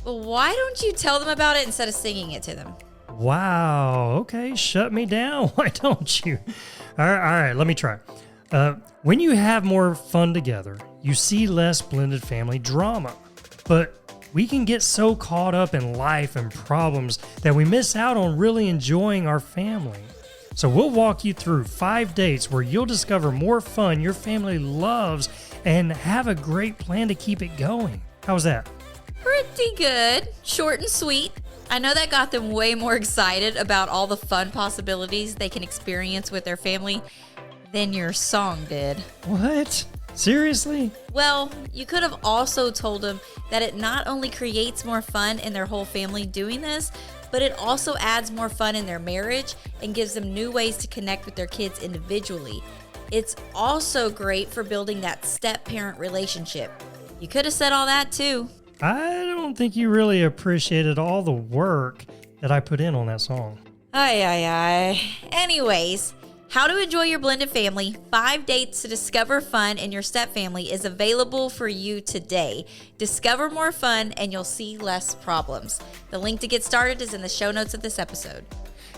but why don't you tell them about it instead of singing it to them? Wow, okay, shut me down. Why don't you? All right, let me try. When you have more fun together, you see less blended family drama. But we can get so caught up in life and problems that we miss out on really enjoying our family. So we'll walk you through 5 dates where you'll discover more fun your family loves and have a great plan to keep it going. How's that? Pretty good. Short and sweet. I know that got them way more excited about all the fun possibilities they can experience with their family than your song did. What? Seriously? Well, you could have also told them that it not only creates more fun in their whole family doing this, but it also adds more fun in their marriage and gives them new ways to connect with their kids individually. It's also great for building that step-parent relationship. You could have said all that too. I don't think you really appreciated all the work that I put in on that song. Anyways, How to Enjoy Your Blended Family, 5 Dates to Discover Fun in Your Step Family is available for you today. Discover more fun and you'll see less problems. The link to get started is in the show notes of this episode.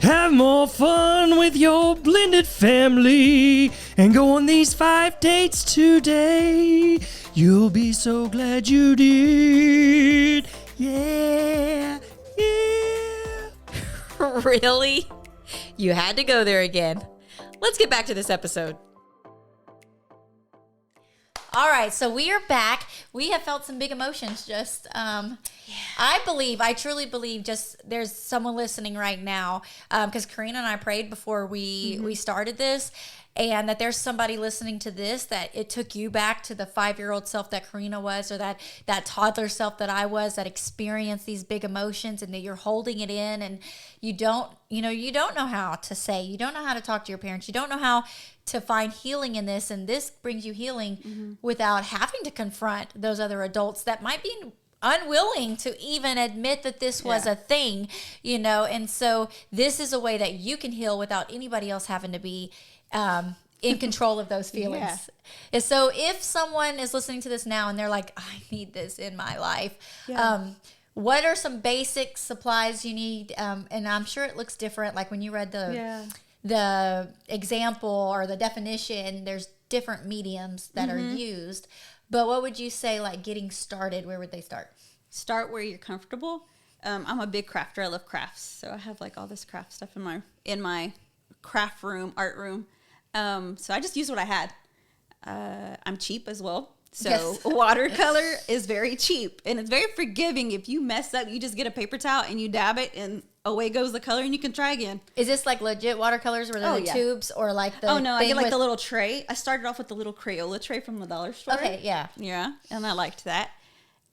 Have more fun with your blended family and go on these 5 dates today. You'll be so glad you did. Yeah. Really? You had to go there again. Let's get back to this episode. All right, so we are back. We have felt some big emotions. I truly believe there's someone listening right now, because Corrina and I prayed before we started this, and that there's somebody listening to this that it took you back to the 5-year-old self that Corrina was, or that toddler self that I was, that experienced these big emotions, and that you're holding it in, and you don't know how to say, you don't know how to talk to your parents, you don't know how to find healing in this, and this brings you healing without having to confront those other adults that might be unwilling to even admit that this was a thing, and so this is a way that you can heal without anybody else having to be in control of those feelings. And so if someone is listening to this now and they're like, I need this in my life, what are some basic supplies you need? And I'm sure it looks different, like when you read the example or the definition, there's different mediums that are used. But what would you say, like getting started, where would they start? Start where you're comfortable. I'm a big crafter. I love crafts. So I have like all this craft stuff in my craft room, art room. So I just use what I had. I'm cheap as well. So watercolor is very cheap, and it's very forgiving. If you mess up, you just get a paper towel and you dab it, and away goes the color, and you can try again. Is this like legit watercolors, where they're the tubes, or like the? Oh no, I get like the little tray. I started off with the little Crayola tray from the dollar store. Okay, yeah, and I liked that.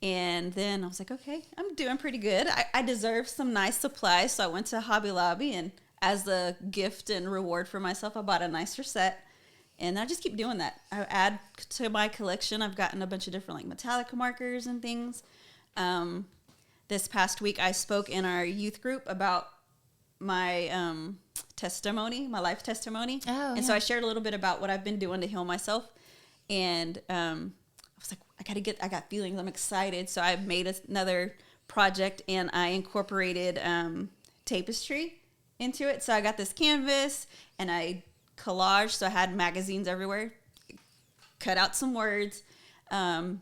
And then I was like, okay, I'm doing pretty good. I deserve some nice supplies, so I went to Hobby Lobby, and as a gift and reward for myself, I bought a nicer set. And I just keep doing that. I add to my collection. I've gotten a bunch of different like metallic markers and things. This past week, I spoke in our youth group about my testimony, my life testimony. So I shared a little bit about what I've been doing to heal myself. And I was like, I got feelings. I'm excited. So I made another project, and I incorporated tapestry into it. So I got this canvas, and I collage, so I had magazines everywhere, cut out some words, and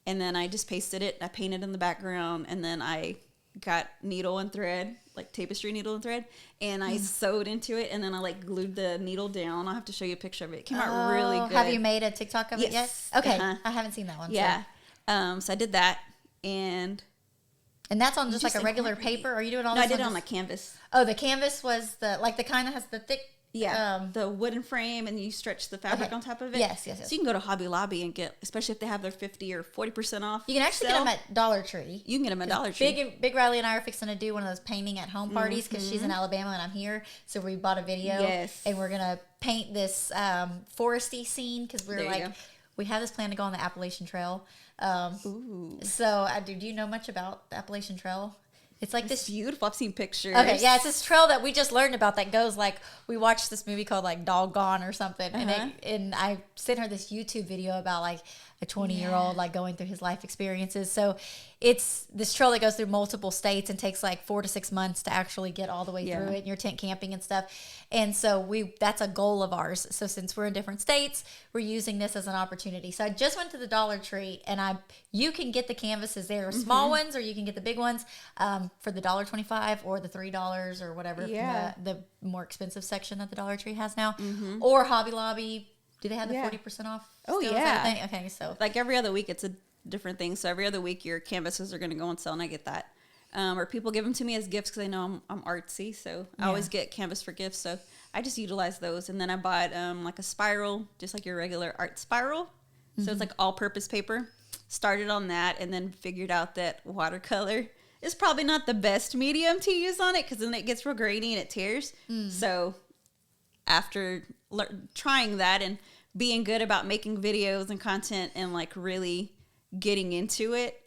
then I just pasted it. I painted in the background, and then I got needle and thread, like tapestry needle and thread, and I sewed into it, and then I like glued the needle down. I'll have to show you a picture of it. It came out really good. Have you made a TikTok of it yet? Okay, I haven't seen that one. Yeah, so I did that, and that's on just like a regular paper? Or are you doing all this? No, I did it on a canvas. Oh, the canvas was the kind that has the thick. Yeah, the wooden frame, and you stretch the fabric on top of it. Yes. So you can go to Hobby Lobby and get, especially if they have their 50 or 40% off. You can actually get them at Dollar Tree. You can get them at Dollar Tree. Big Riley and I are fixing to do one of those painting at home parties, because she's in Alabama and I'm here. So we bought a video, and we're gonna paint this foresty scene, because we have this plan to go on the Appalachian Trail. So do you know much about the Appalachian Trail? It's like this beautiful. I've seen pictures. Okay, yeah, it's this trail that we just learned about that goes like, we watched this movie called like Doggone or something, and I sent her this YouTube video about like a 20-year-old like going through his life experiences. So it's this trail that goes through multiple states and takes like 4 to 6 months to actually get all the way through it, and you're tent camping and stuff. And so that's a goal of ours. So since we're in different states, we're using this as an opportunity. So I just went to the Dollar Tree, and you can get the canvases there, small ones, or you can get the big ones for the $1.25 or the $3 or whatever from the more expensive section that the Dollar Tree has now, or Hobby Lobby. Do they have the 40% off? Oh, still? yeah. Okay, so like every other week, it's a different thing. So every other week, your canvases are going to go on sale, and I get that. Or people give them to me as gifts because they know I'm artsy. So I always get canvas for gifts. So I just utilize those. And then I bought like a spiral, just like your regular art spiral. So it's like all-purpose paper. Started on that, and then figured out that watercolor is probably not the best medium to use on it, because then it gets real grainy and it tears. So after trying that and being good about making videos and content and like really getting into it,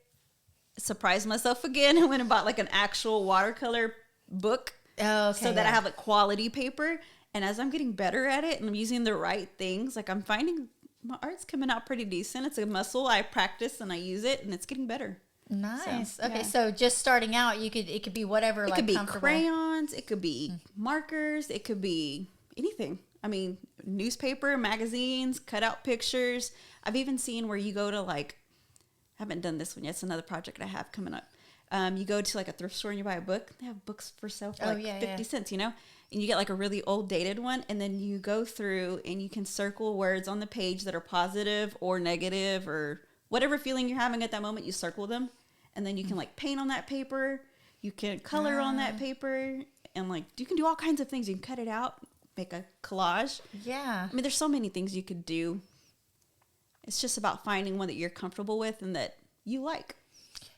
surprised myself again. I went and bought like an actual watercolor book so that I have like quality paper. And as I'm getting better at it and I'm using the right things, like I'm finding my art's coming out pretty decent. It's a muscle. I practice and I use it, and it's getting better. Nice. So, okay, so just starting out, it could be whatever. It could be crayons. It could be markers. It could be anything. I mean, newspaper, magazines, cut out pictures. I've even seen where you go to like, I haven't done this one yet. It's another project I have coming up. You go to like a thrift store and you buy a book. They have books for sale for 50 cents, and you get like a really old dated one. And then you go through and you can circle words on the page that are positive or negative or whatever feeling you're having at that moment. You circle them, and then you can like paint on that paper. You can color on that paper, and like you can do all kinds of things. You can cut it out, make a collage. Yeah. I mean, there's so many things you could do. It's just about finding one that you're comfortable with and that you like.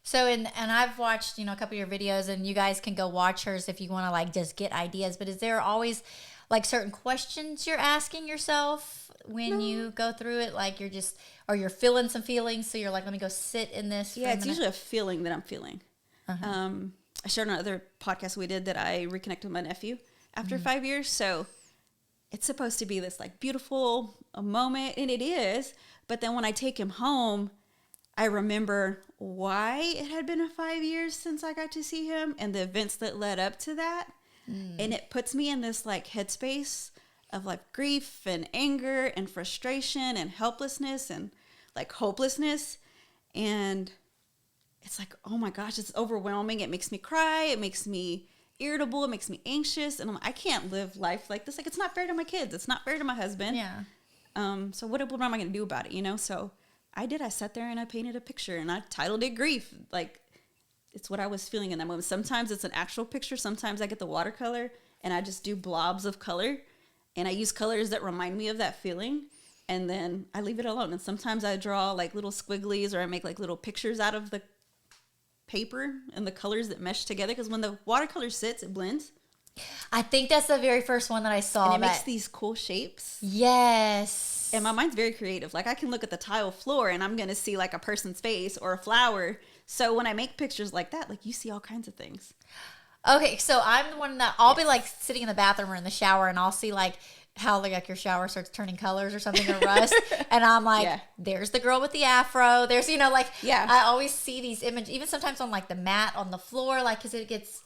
So, and I've watched, a couple of your videos, and you guys can go watch hers if you want to, like, just get ideas. But is there always, like, certain questions you're asking yourself when you go through it? Like, or you're feeling some feelings, so you're like, let me go sit in this. Yeah, it's usually a feeling that I'm feeling. Uh-huh. I shared on another podcast we did that I reconnected with my nephew after 5 years. So it's supposed to be this, like, beautiful moment, and it is. But then when I take him home, I remember why it had been 5 years since I got to see him and the events that led up to that. And it puts me in this, like, headspace of, like, grief and anger and frustration and helplessness and, like, hopelessness. And it's like, oh my gosh, it's overwhelming. It makes me cry. It makes me irritable. It makes me anxious. And I'm like, I can't live life like this. Like, it's not fair to my kids. It's not fair to my husband. Yeah. So what am I going to do about it, So I sat there and I painted a picture and I titled it Grief. Like, it's what I was feeling in that moment. Sometimes it's an actual picture. Sometimes I get the watercolor and I just do blobs of color. And I use colors that remind me of that feeling. And then I leave it alone. And sometimes I draw, like, little squigglies, or I make, like, little pictures out of the paper and the colors that mesh together. Because when the watercolor sits, it blends. I think that's the very first one that I saw. And it makes these cool shapes. Yes. And my mind's very creative. Like, I can look at the tile floor and I'm going to see, like, a person's face or a flower. So when I make pictures like that, like, you see all kinds of things. Okay, so I'm the one that I'll be, like, sitting in the bathroom or in the shower, and I'll see, like, how, like, your shower starts turning colors or something, or rust. And I'm like, there's the girl with the afro. There's, like, I always see these images, even sometimes on, like, the mat on the floor, like, because it gets...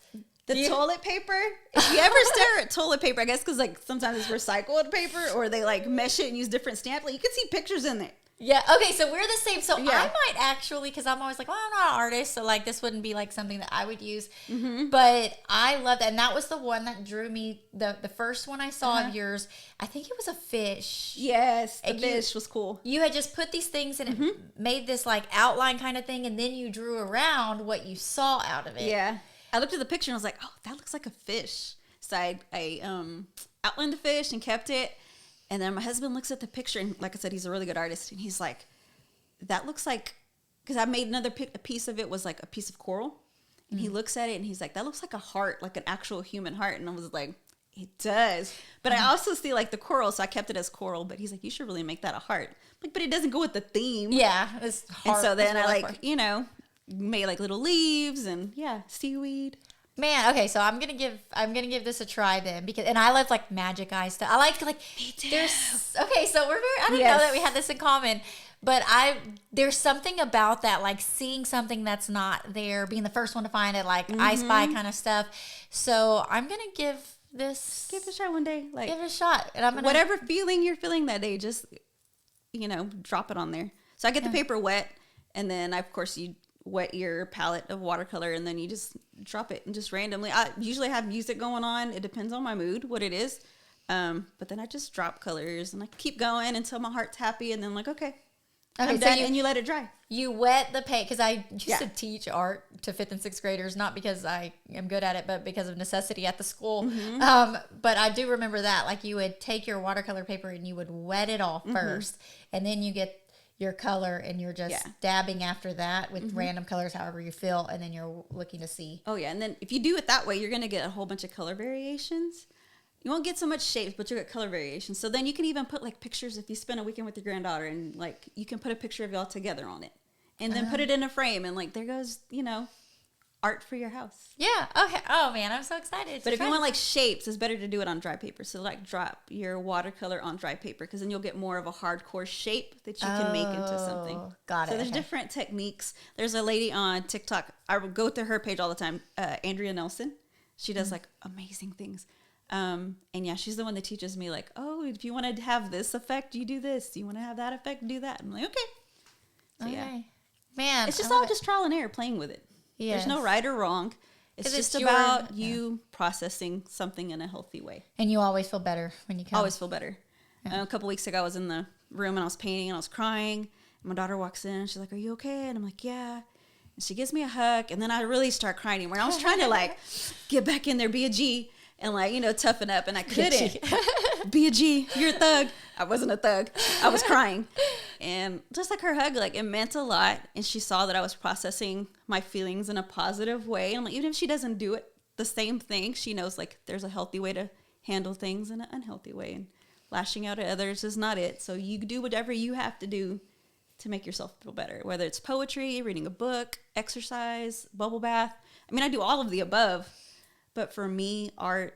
The toilet paper. If you ever stare at toilet paper, I guess because, like, sometimes it's recycled paper, or they, like, mesh it and use different stamps. Like, you can see pictures in there. Yeah. Okay. So we're the same. So I might actually, because I'm always like, well, I'm not an artist, so, like, this wouldn't be, like, something that I would use. Mm-hmm. But I love that, and that was the one that drew me. The first one I saw of yours, I think it was a fish. Yes, the fish was cool. You had just put these things and it made this, like, outline kind of thing, and then you drew around what you saw out of it. Yeah. I looked at the picture and I was like, oh, that looks like a fish. So I outlined the fish and kept it. And then my husband looks at the picture, and, like I said, he's a really good artist. And he's like, that looks like, because I made another a piece of it was like a piece of coral. And he looks at it and he's like, that looks like a heart, like an actual human heart. And I was like, it does. But I also see, like, the coral, so I kept it as coral. But he's like, you should really make that a heart. Like, but it doesn't go with the theme. Yeah. It's heart. And so then I, like, made, like, little leaves and seaweed. Man, okay, so I'm gonna give this a try then, and I love, like, magic eye stuff. I like Me too. okay, so we're very, I didn't know that we had this in common, but there's something about that, like, seeing something that's not there, being the first one to find it, like I Spy kind of stuff. So I'm gonna give it a shot one day. Like, give it a shot, and I'm gonna whatever feeling you're feeling that day, just drop it on there. So I get the paper wet, and then of course you wet your palette of watercolor, and then you just drop it and just randomly. I usually have music going on. It depends on my mood, what it is. But then I just drop colors and I keep going until my heart's happy, and then, like, okay, I'm done, and you let it dry. You wet the paint, because I used to teach art to 5th and 6th graders, not because I am good at it, but because of necessity at the school. Mm-hmm. But I do remember that, like, you would take your watercolor paper and you would wet it all first, and then you get your color, and you're just dabbing after that with random colors, however you feel, and then you're looking to see. Oh, yeah, and then if you do it that way, you're going to get a whole bunch of color variations. You won't get so much shapes, but you'll get color variations. So then you can even put, like, pictures if you spend a weekend with your granddaughter, and, like, you can put a picture of y'all together on it. And then put it in a frame, and, like, there goes, art for your house. Yeah. Okay. Oh, man, I'm so excited. But if you want, like, shapes, it's better to do it on dry paper. So, like, drop your watercolor on dry paper, because then you'll get more of a hardcore shape that you can make into something. Got it. So there's different techniques. There's a lady on TikTok. I would go to her page all the time, Andrea Nelson. She does, like, amazing things. And yeah, she's the one that teaches me, like, oh, if you want to have this effect, you do this. You want to have that effect, do that. I'm like, okay. So, yeah. Man, it's just all just trial and error, playing with it. Yes. There's no right or wrong. It's just about you processing something in a healthy way. And you always feel better when you come. Always feel better. Yeah. A couple weeks ago, I was in the room and I was painting and I was crying. And my daughter walks in and she's like, are you okay? And I'm like, yeah. And she gives me a hug. And then I really start crying. Where I was trying to, like, get back in there, be a G, and, like, toughen up. And I couldn't. Be a G. You're a thug. I wasn't a thug. I was crying. And just like her hug, like it meant a lot. And she saw that I was processing my feelings in a positive way. And like, even if she doesn't do it the same thing, she knows like there's a healthy way to handle things in an unhealthy way. And lashing out at others is not it. So you do whatever you have to do to make yourself feel better, whether it's poetry, reading a book, exercise, bubble bath. I mean, I do all of the above, but for me, art,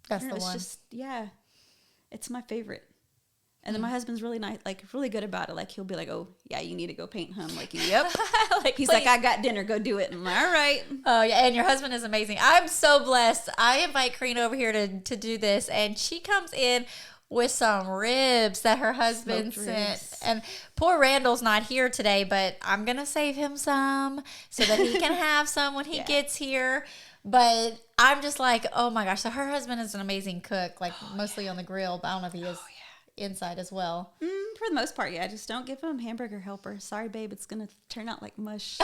That's the it's one. just, yeah, it's my favorite. And then my husband's really nice, like really good about it. Like he'll be like, "Oh yeah, you need to go paint." I'm like, "Yep." Like, He's please. like, "I got dinner. Go do it." And I'm like, "All right." Oh yeah, and your husband is amazing. I'm so blessed. I invite Corrina over here to do this, and she comes in with some ribs that her husband Smoked sent. ribs. And poor Randall's not here today, but I'm gonna save him some so that he can have some when he Yeah. gets here. But I'm just like, oh my gosh. So her husband is an amazing cook, like mostly on the grill, but I don't know if he is inside as well. For the most part, yeah. Just don't give him hamburger helper. Sorry, babe. It's gonna turn out like mush.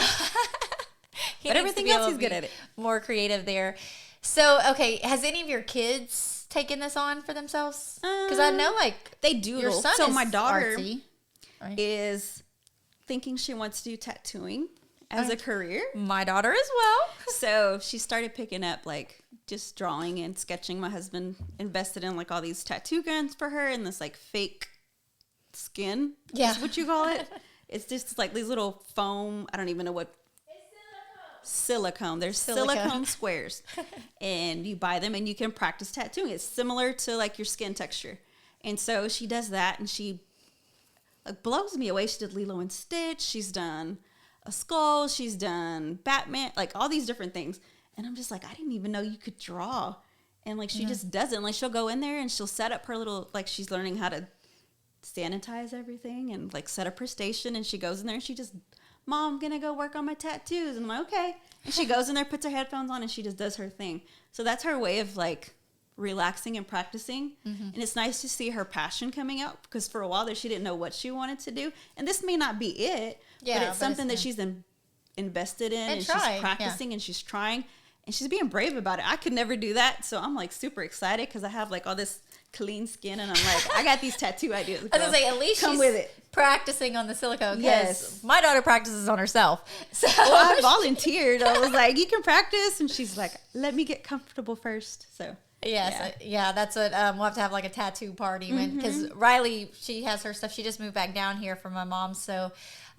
He But needs everything to be else, able he's to good be at it. More creative there. So, okay, has any of your kids taken this on for themselves? Because I know, like, They do. your son So is my daughter artsy, right? is thinking she wants to do tattooing as a career. My daughter as well. So she started picking up like just drawing and sketching. My husband invested in like all these tattoo guns for her and this like fake skin. Yeah. Is what you call it. It's just like these little foam. I don't even know what. Silicone. There's silicone squares, and you buy them and you can practice tattooing. It's similar to like your skin texture, and so she does that, and she like blows me away. She did Lilo and Stitch. She's done a skull. She's done Batman. Like all these different things, and I'm just like, I didn't even know you could draw, and like she just does it. Like she'll go in there and she'll set up her little like she's learning how to sanitize everything and like set up her station, and she goes in there and she just, Mom, I'm gonna go work on my tattoos. And I'm like, okay. And she goes in there, puts her headphones on, and she just does her thing. So that's her way of like relaxing and practicing. And it's nice to see her passion coming out, because for a while there she didn't know what she wanted to do. And this may not be it, Yeah, but it's but something that it's she's invested in, and trying, she's practicing, and she's trying, and she's being brave about it. I could never do that. So I'm like super excited because I have like all this clean skin, and I'm like, I got these tattoo ideas. I was gonna say, at least come she's with it. practicing on the silicone. 'Cause Yes. my daughter practices on herself. So Well, I volunteered. I was like, you can practice. And she's like, let me get comfortable first. So, yes, yeah, that's what we'll have to have like a tattoo party because Riley, she has her stuff. She just moved back down here from my mom, so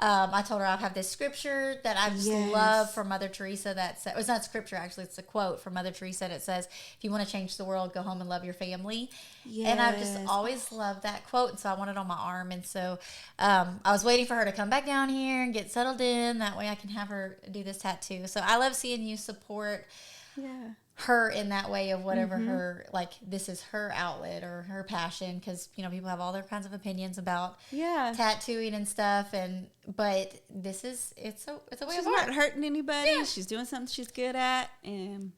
I told her I'd have this scripture that I just Yes. love from Mother Teresa. It's not scripture actually; it's a quote from Mother Teresa. And it says, "If you want to change the world, go home and love your family." And I've just Yes. always loved that quote, and so I want it on my arm. And so I was waiting for her to come back down here and get settled in. That way, I can have her do this tattoo. So I love seeing you support yeah. her in that way of whatever her, like, this is her outlet or her passion, because you know people have all their kinds of opinions about Yeah. tattooing and stuff, but this is it's a way She's of art. not hurting anybody. Yeah. She's doing something she's good at. And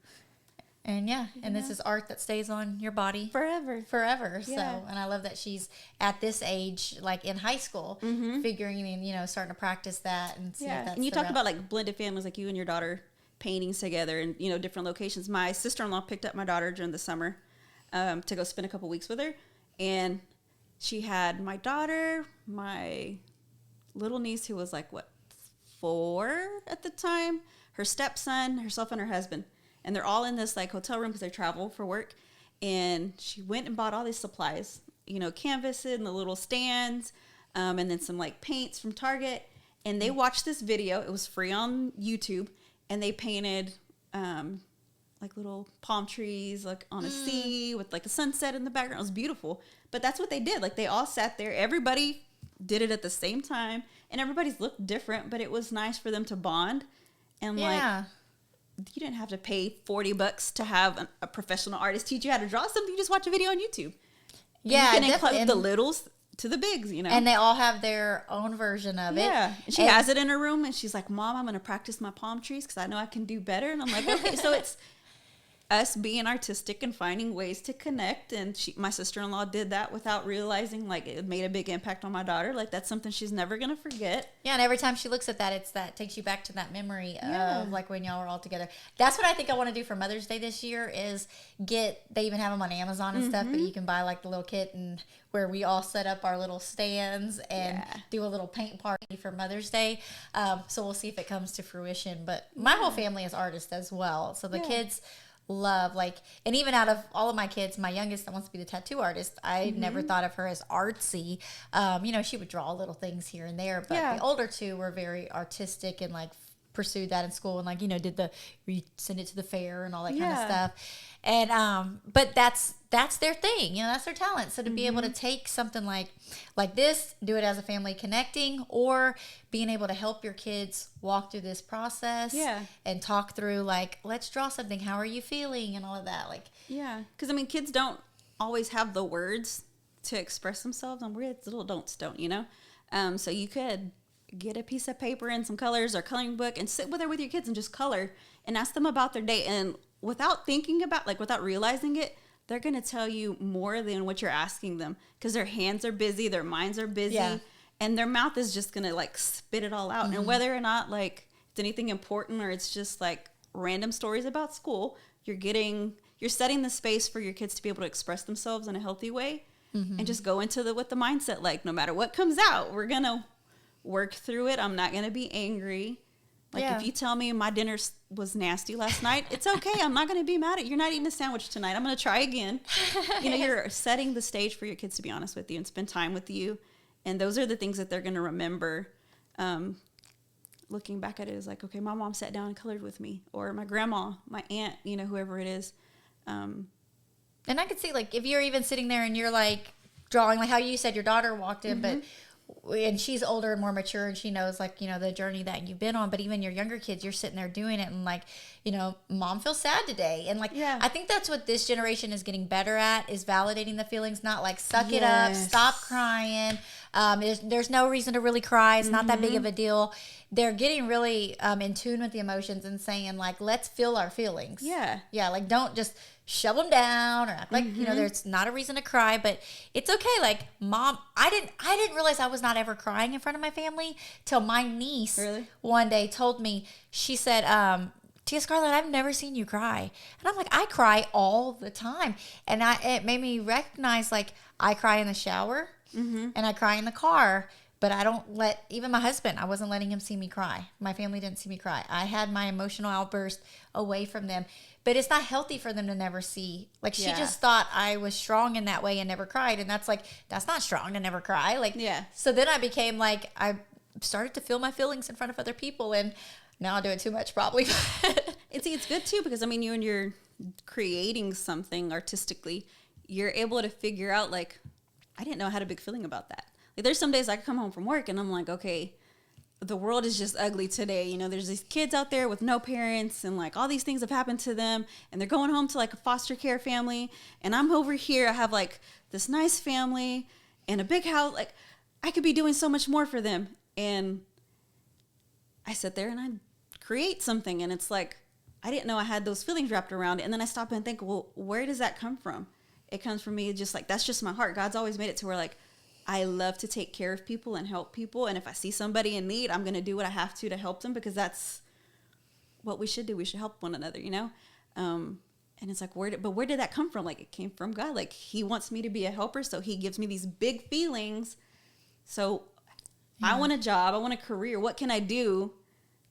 And and this is art that stays on your body forever. forever. Yeah. So, and I love that she's at this age, like in high school, figuring and starting to practice that and see if Yeah. that's And you the talked route. about like blended families, like you and your daughter paintings together and, different locations. My sister-in-law picked up my daughter during the summer to go spend a couple weeks with her. And she had my daughter, my little niece who was like, 4 at the time, her stepson, herself, and her husband. And they're all in this like hotel room because they travel for work. And she went and bought all these supplies, canvases and the little stands, and then some like paints from Target. And they watched this video. It was free on YouTube. And they painted like little palm trees like on a sea with like a sunset in the background. It was beautiful. But that's what they did. Like they all sat there. Everybody did it at the same time. And everybody's looked different. But it was nice for them to bond. And Yeah. like, you didn't have to pay $40 to have a professional artist teach you how to draw something. You just watch a video on YouTube. Yeah, You can definitely. include the littles to the bigs, And they all have their own version of it. Yeah. And she has it in her room, and she's like, Mom, I'm going to practice my palm trees because I know I can do better. And I'm like, okay. So us being artistic and finding ways to connect. And my sister-in-law did that without realizing, like, it made a big impact on my daughter. Like, that's something she's never going to forget. Yeah, and every time she looks at that, takes you back to that memory of, like, when y'all were all together. That's what I think I want to do for Mother's Day this year is they even have them on Amazon and stuff, but you can buy, like, the little kit and where we all set up our little stands and do a little paint party for Mother's Day. So we'll see if it comes to fruition. But my whole family is artists as well. So the kids love, like, and even out of all of my kids, my youngest that wants to be the tattoo artist, I never thought of her as artsy. She would draw little things here and there, but the older two were very artistic and, like, pursued that in school and, like, we send it to the fair and all that kind of stuff. And but that's their thing, that's their talent. So to be able to take something like this, do it as a family connecting, or being able to help your kids walk through this process and talk through, like, let's draw something, how are you feeling, and all of that. Like, because kids don't always have the words to express themselves, and we're little adults don't, so you could get a piece of paper and some colors or coloring book and sit with your kids and just color and ask them about their day. And without thinking about, like, without realizing it, they're going to tell you more than what you're asking them, because their hands are busy, their minds are busy, and their mouth is just going to, like, spit it all out. And whether or not, like, it's anything important or it's just, like, random stories about school, you're setting the space for your kids to be able to express themselves in a healthy way and just go into with the mindset, like, no matter what comes out, we're going to work through it. I'm not going to be angry. Like, if you tell me my dinner was nasty last night, it's okay. I'm not going to be mad at you. You're not eating a sandwich tonight. I'm going to try again. You're setting the stage for your kids to be honest with you and spend time with you. And those are the things that they're going to remember. Looking back at it is like, okay, my mom sat down and colored with me, or my grandma, my aunt, whoever it is. And I could see, like, if you're even sitting there and you're, like, drawing, like how you said your daughter walked in, and she's older and more mature, and she knows, like, the journey that you've been on. But even your younger kids, you're sitting there doing it, and, like, mom feels sad today, and, like, I think that's what this generation is getting better at, is validating the feelings, not like suck it up, stop crying. There's no reason to really cry. It's not that big of a deal. They're getting really in tune with the emotions and saying, like, let's feel our feelings. Like, don't just shove them down or act like there's not a reason to cry. But it's okay. Like, mom, I didn't realize I was not ever crying in front of my family till my niece one day told me. She said, Tia Scarlett, I've never seen you cry. And I'm like, I cry all the time. And it made me recognize, like, I cry in the shower and I cry in the car. But I don't even my husband, I wasn't letting him see me cry. My family didn't see me cry. I had my emotional outburst away from them. But it's not healthy for them to never see. Like, she just thought I was strong in that way and never cried. And that's, like, that's not strong to never cry. Like, so then I became, like, I started to feel my feelings in front of other people. And now I do it too much, probably. It's good, too, because, when you're creating something artistically, you're able to figure out, like, I didn't know I had a big feeling about that. Like, there's some days I come home from work and I'm like, okay, the world is just ugly today. There's these kids out there with no parents, and, like, all these things have happened to them, and they're going home to, like, a foster care family. And I'm over here. I have, like, this nice family and a big house. Like, I could be doing so much more for them. And I sit there and I create something, and it's like, I didn't know I had those feelings wrapped around it. And then I stop and think, well, where does that come from? It comes from me just, like, that's just my heart. God's always made it to where, like, I love to take care of people and help people. And if I see somebody in need, I'm going to do what I have to help them, because that's what we should do. We should help one another, And it's like, where did that come from? Like, it came from God. Like, He wants me to be a helper, so He gives me these big feelings. So I want a job. I want a career. What can I do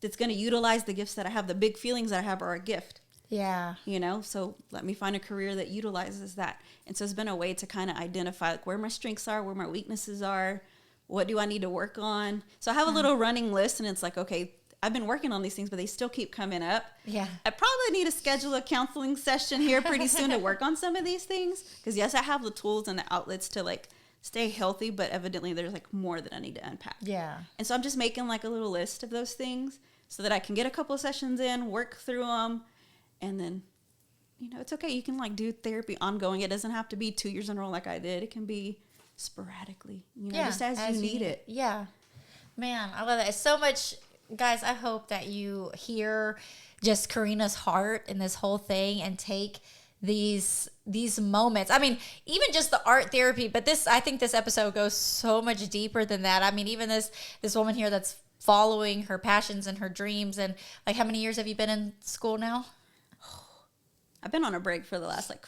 that's going to utilize the gifts that I have? The big feelings that I have are a gift. Yeah. So let me find a career that utilizes that. And so it's been a way to kind of identify, like, where my strengths are, where my weaknesses are, what do I need to work on? So I have a little running list, and it's like, okay, I've been working on these things, but they still keep coming up. Yeah. I probably need to schedule a counseling session here pretty soon to work on some of these things. Because, yes, I have the tools and the outlets to, like, stay healthy, but evidently there's, like, more that I need to unpack. Yeah. And so I'm just making, like, a little list of those things so that I can get a couple of sessions in, work through them, and then, it's okay. You can, like, do therapy ongoing. It doesn't have to be 2 years in a row like I did. It can be sporadically, just as you need it. Yeah. Man, I love that. It's so much guys, I hope that you hear just Corrina's heart in this whole thing and take these moments. I mean, even just the art therapy, but I think this episode goes so much deeper than that. I mean, even this woman here that's following her passions and her dreams. And like, how many years have you been in school now? I've been on a break for the last like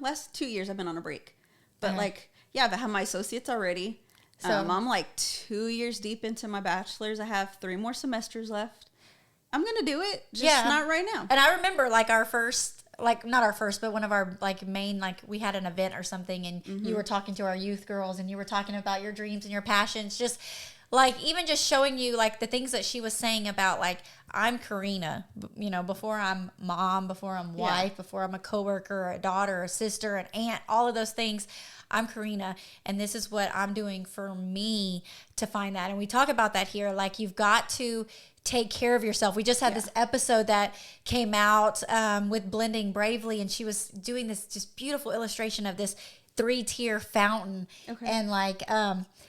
last 2 years I've been on a break. But I've had my associates already. So I'm like 2 years deep into my bachelor's. I have 3 more semesters left. I'm going to do it. Just not right now. And I remember like our first, like not our first, but one of our like main, like we had an event or something, and you were talking to our youth girls and you were talking about your dreams and your passions. Just like, even just showing you like the things that she was saying about like, I'm Corrina, you know, before I'm mom, before I'm wife, before I'm a coworker, a daughter, a sister, an aunt, all of those things. I'm Corrina, and this is what I'm doing for me to find that. And we talk about that here. Like, you've got to take care of yourself. We just had this episode that came out with Blending Bravely, and she was doing this just beautiful illustration of this 3-tier fountain, and like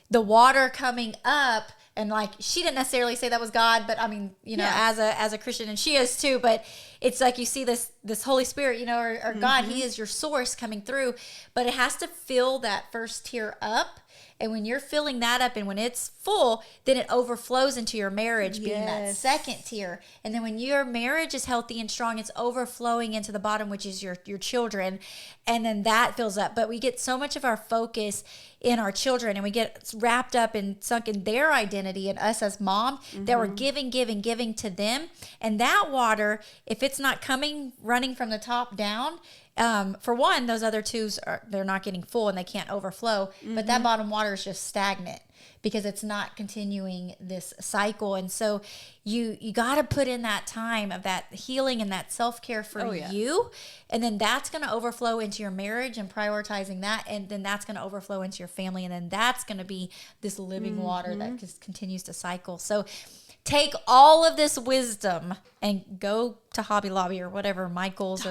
the water coming up, and like she didn't necessarily say that was God, but I mean, you know, as a Christian, and she is too, but it's like you see this Holy Spirit, you know, or God, He is your source coming through, but it has to fill that first tier up. And when you're filling that up and when it's full, then it overflows into your marriage being that second tier. And then when your marriage is healthy and strong, it's overflowing into the bottom, which is your children. And then that fills up. But we get so much of our focus in our children, and we get wrapped up and sunk in their identity and us as mom, that we're giving to them. And that water, if it's not running from the top down, for one, those other twos they're not getting full and they can't overflow, but that bottom water is just stagnant because it's not continuing this cycle. And so you got to put in that time of that healing and that self-care for you, and then that's going to overflow into your marriage and prioritizing that, and then that's going to overflow into your family, and then that's going to be this living water that just continues to cycle. So take all of this wisdom and go to Hobby Lobby or whatever, Michael's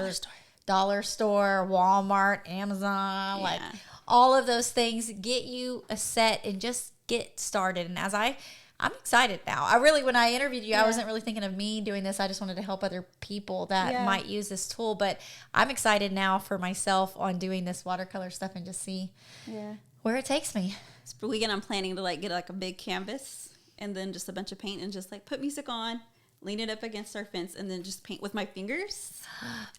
Dollar Store, Walmart, Amazon, like all of those things. Get you a set and just get started. And I'm excited now. I really, when I interviewed you, I wasn't really thinking of me doing this. I just wanted to help other people that might use this tool. But I'm excited now for myself on doing this watercolor stuff and just see where it takes me. This weekend I'm planning to like get like a big canvas and then just a bunch of paint and just like put music on, lean it up against our fence, and then just paint with my fingers.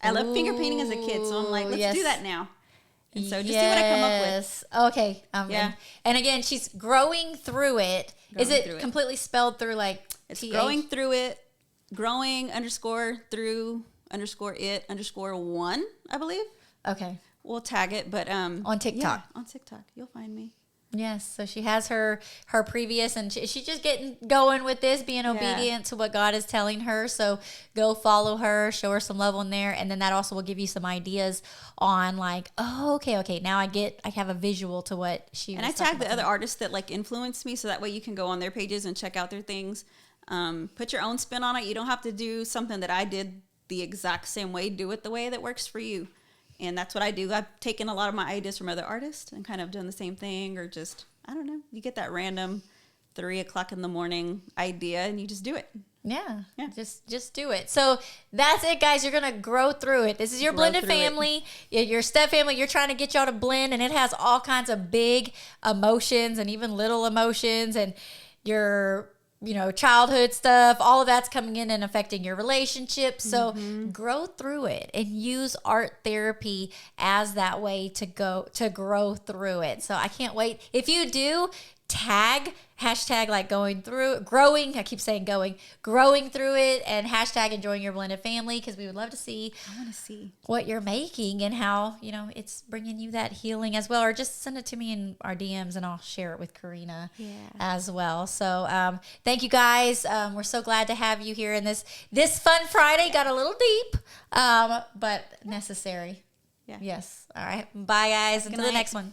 I love finger painting as a kid, so I'm like, let's do that now. And so just see what I come up with. Okay. And again, she's growing through it. Is it completely spelled through like it's TH? Growing through it, growing _ through _ it _1, I believe. Okay. We'll tag it, but on TikTok. Yeah, on TikTok. You'll find me. Yes, so she has her previous, and she's just getting going with this, being obedient to what God is telling her. So go follow her, show her some love on there, and then that also will give you some ideas on like, oh, okay, now I have a visual to what she. And I tag the other artists that like influenced me, so that way you can go on their pages and check out their things. Put your own spin on it. You don't have to do something that I did the exact same way. Do it the way that works for you. And that's what I do. I've taken a lot of my ideas from other artists and kind of done the same thing, or just, I don't know, you get that random 3:00 in the morning idea and you just do it. Yeah. Just do it. So that's it, guys. You're going to grow through it. This is your blended family, your step family. You're trying to get y'all to blend, and it has all kinds of big emotions and even little emotions, and your childhood stuff, all of that's coming in and affecting your relationship. So grow through it and use art therapy as that way to grow through it. So I can't wait. If you do, hashtag like growing through it, and hashtag enjoying your blended family, because we would love to see. I want to see what you're making and how it's bringing you that healing as well, or just send it to me in our DMs and I'll share it with Corrina as well. So thank you guys. We're so glad to have you here in this fun Friday. Got a little deep, but necessary. Yes. All right, bye guys. Until the next one.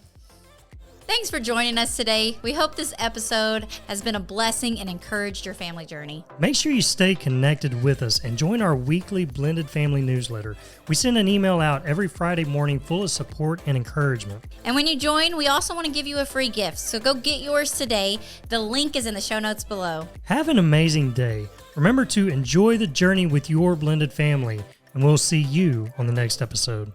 Thanks for joining us today. We hope this episode has been a blessing and encouraged your family journey. Make sure you stay connected with us and join our weekly Blended Family newsletter. We send an email out every Friday morning full of support and encouragement. And when you join, we also want to give you a free gift. So go get yours today. The link is in the show notes below. Have an amazing day. Remember to enjoy the journey with your blended family, and we'll see you on the next episode.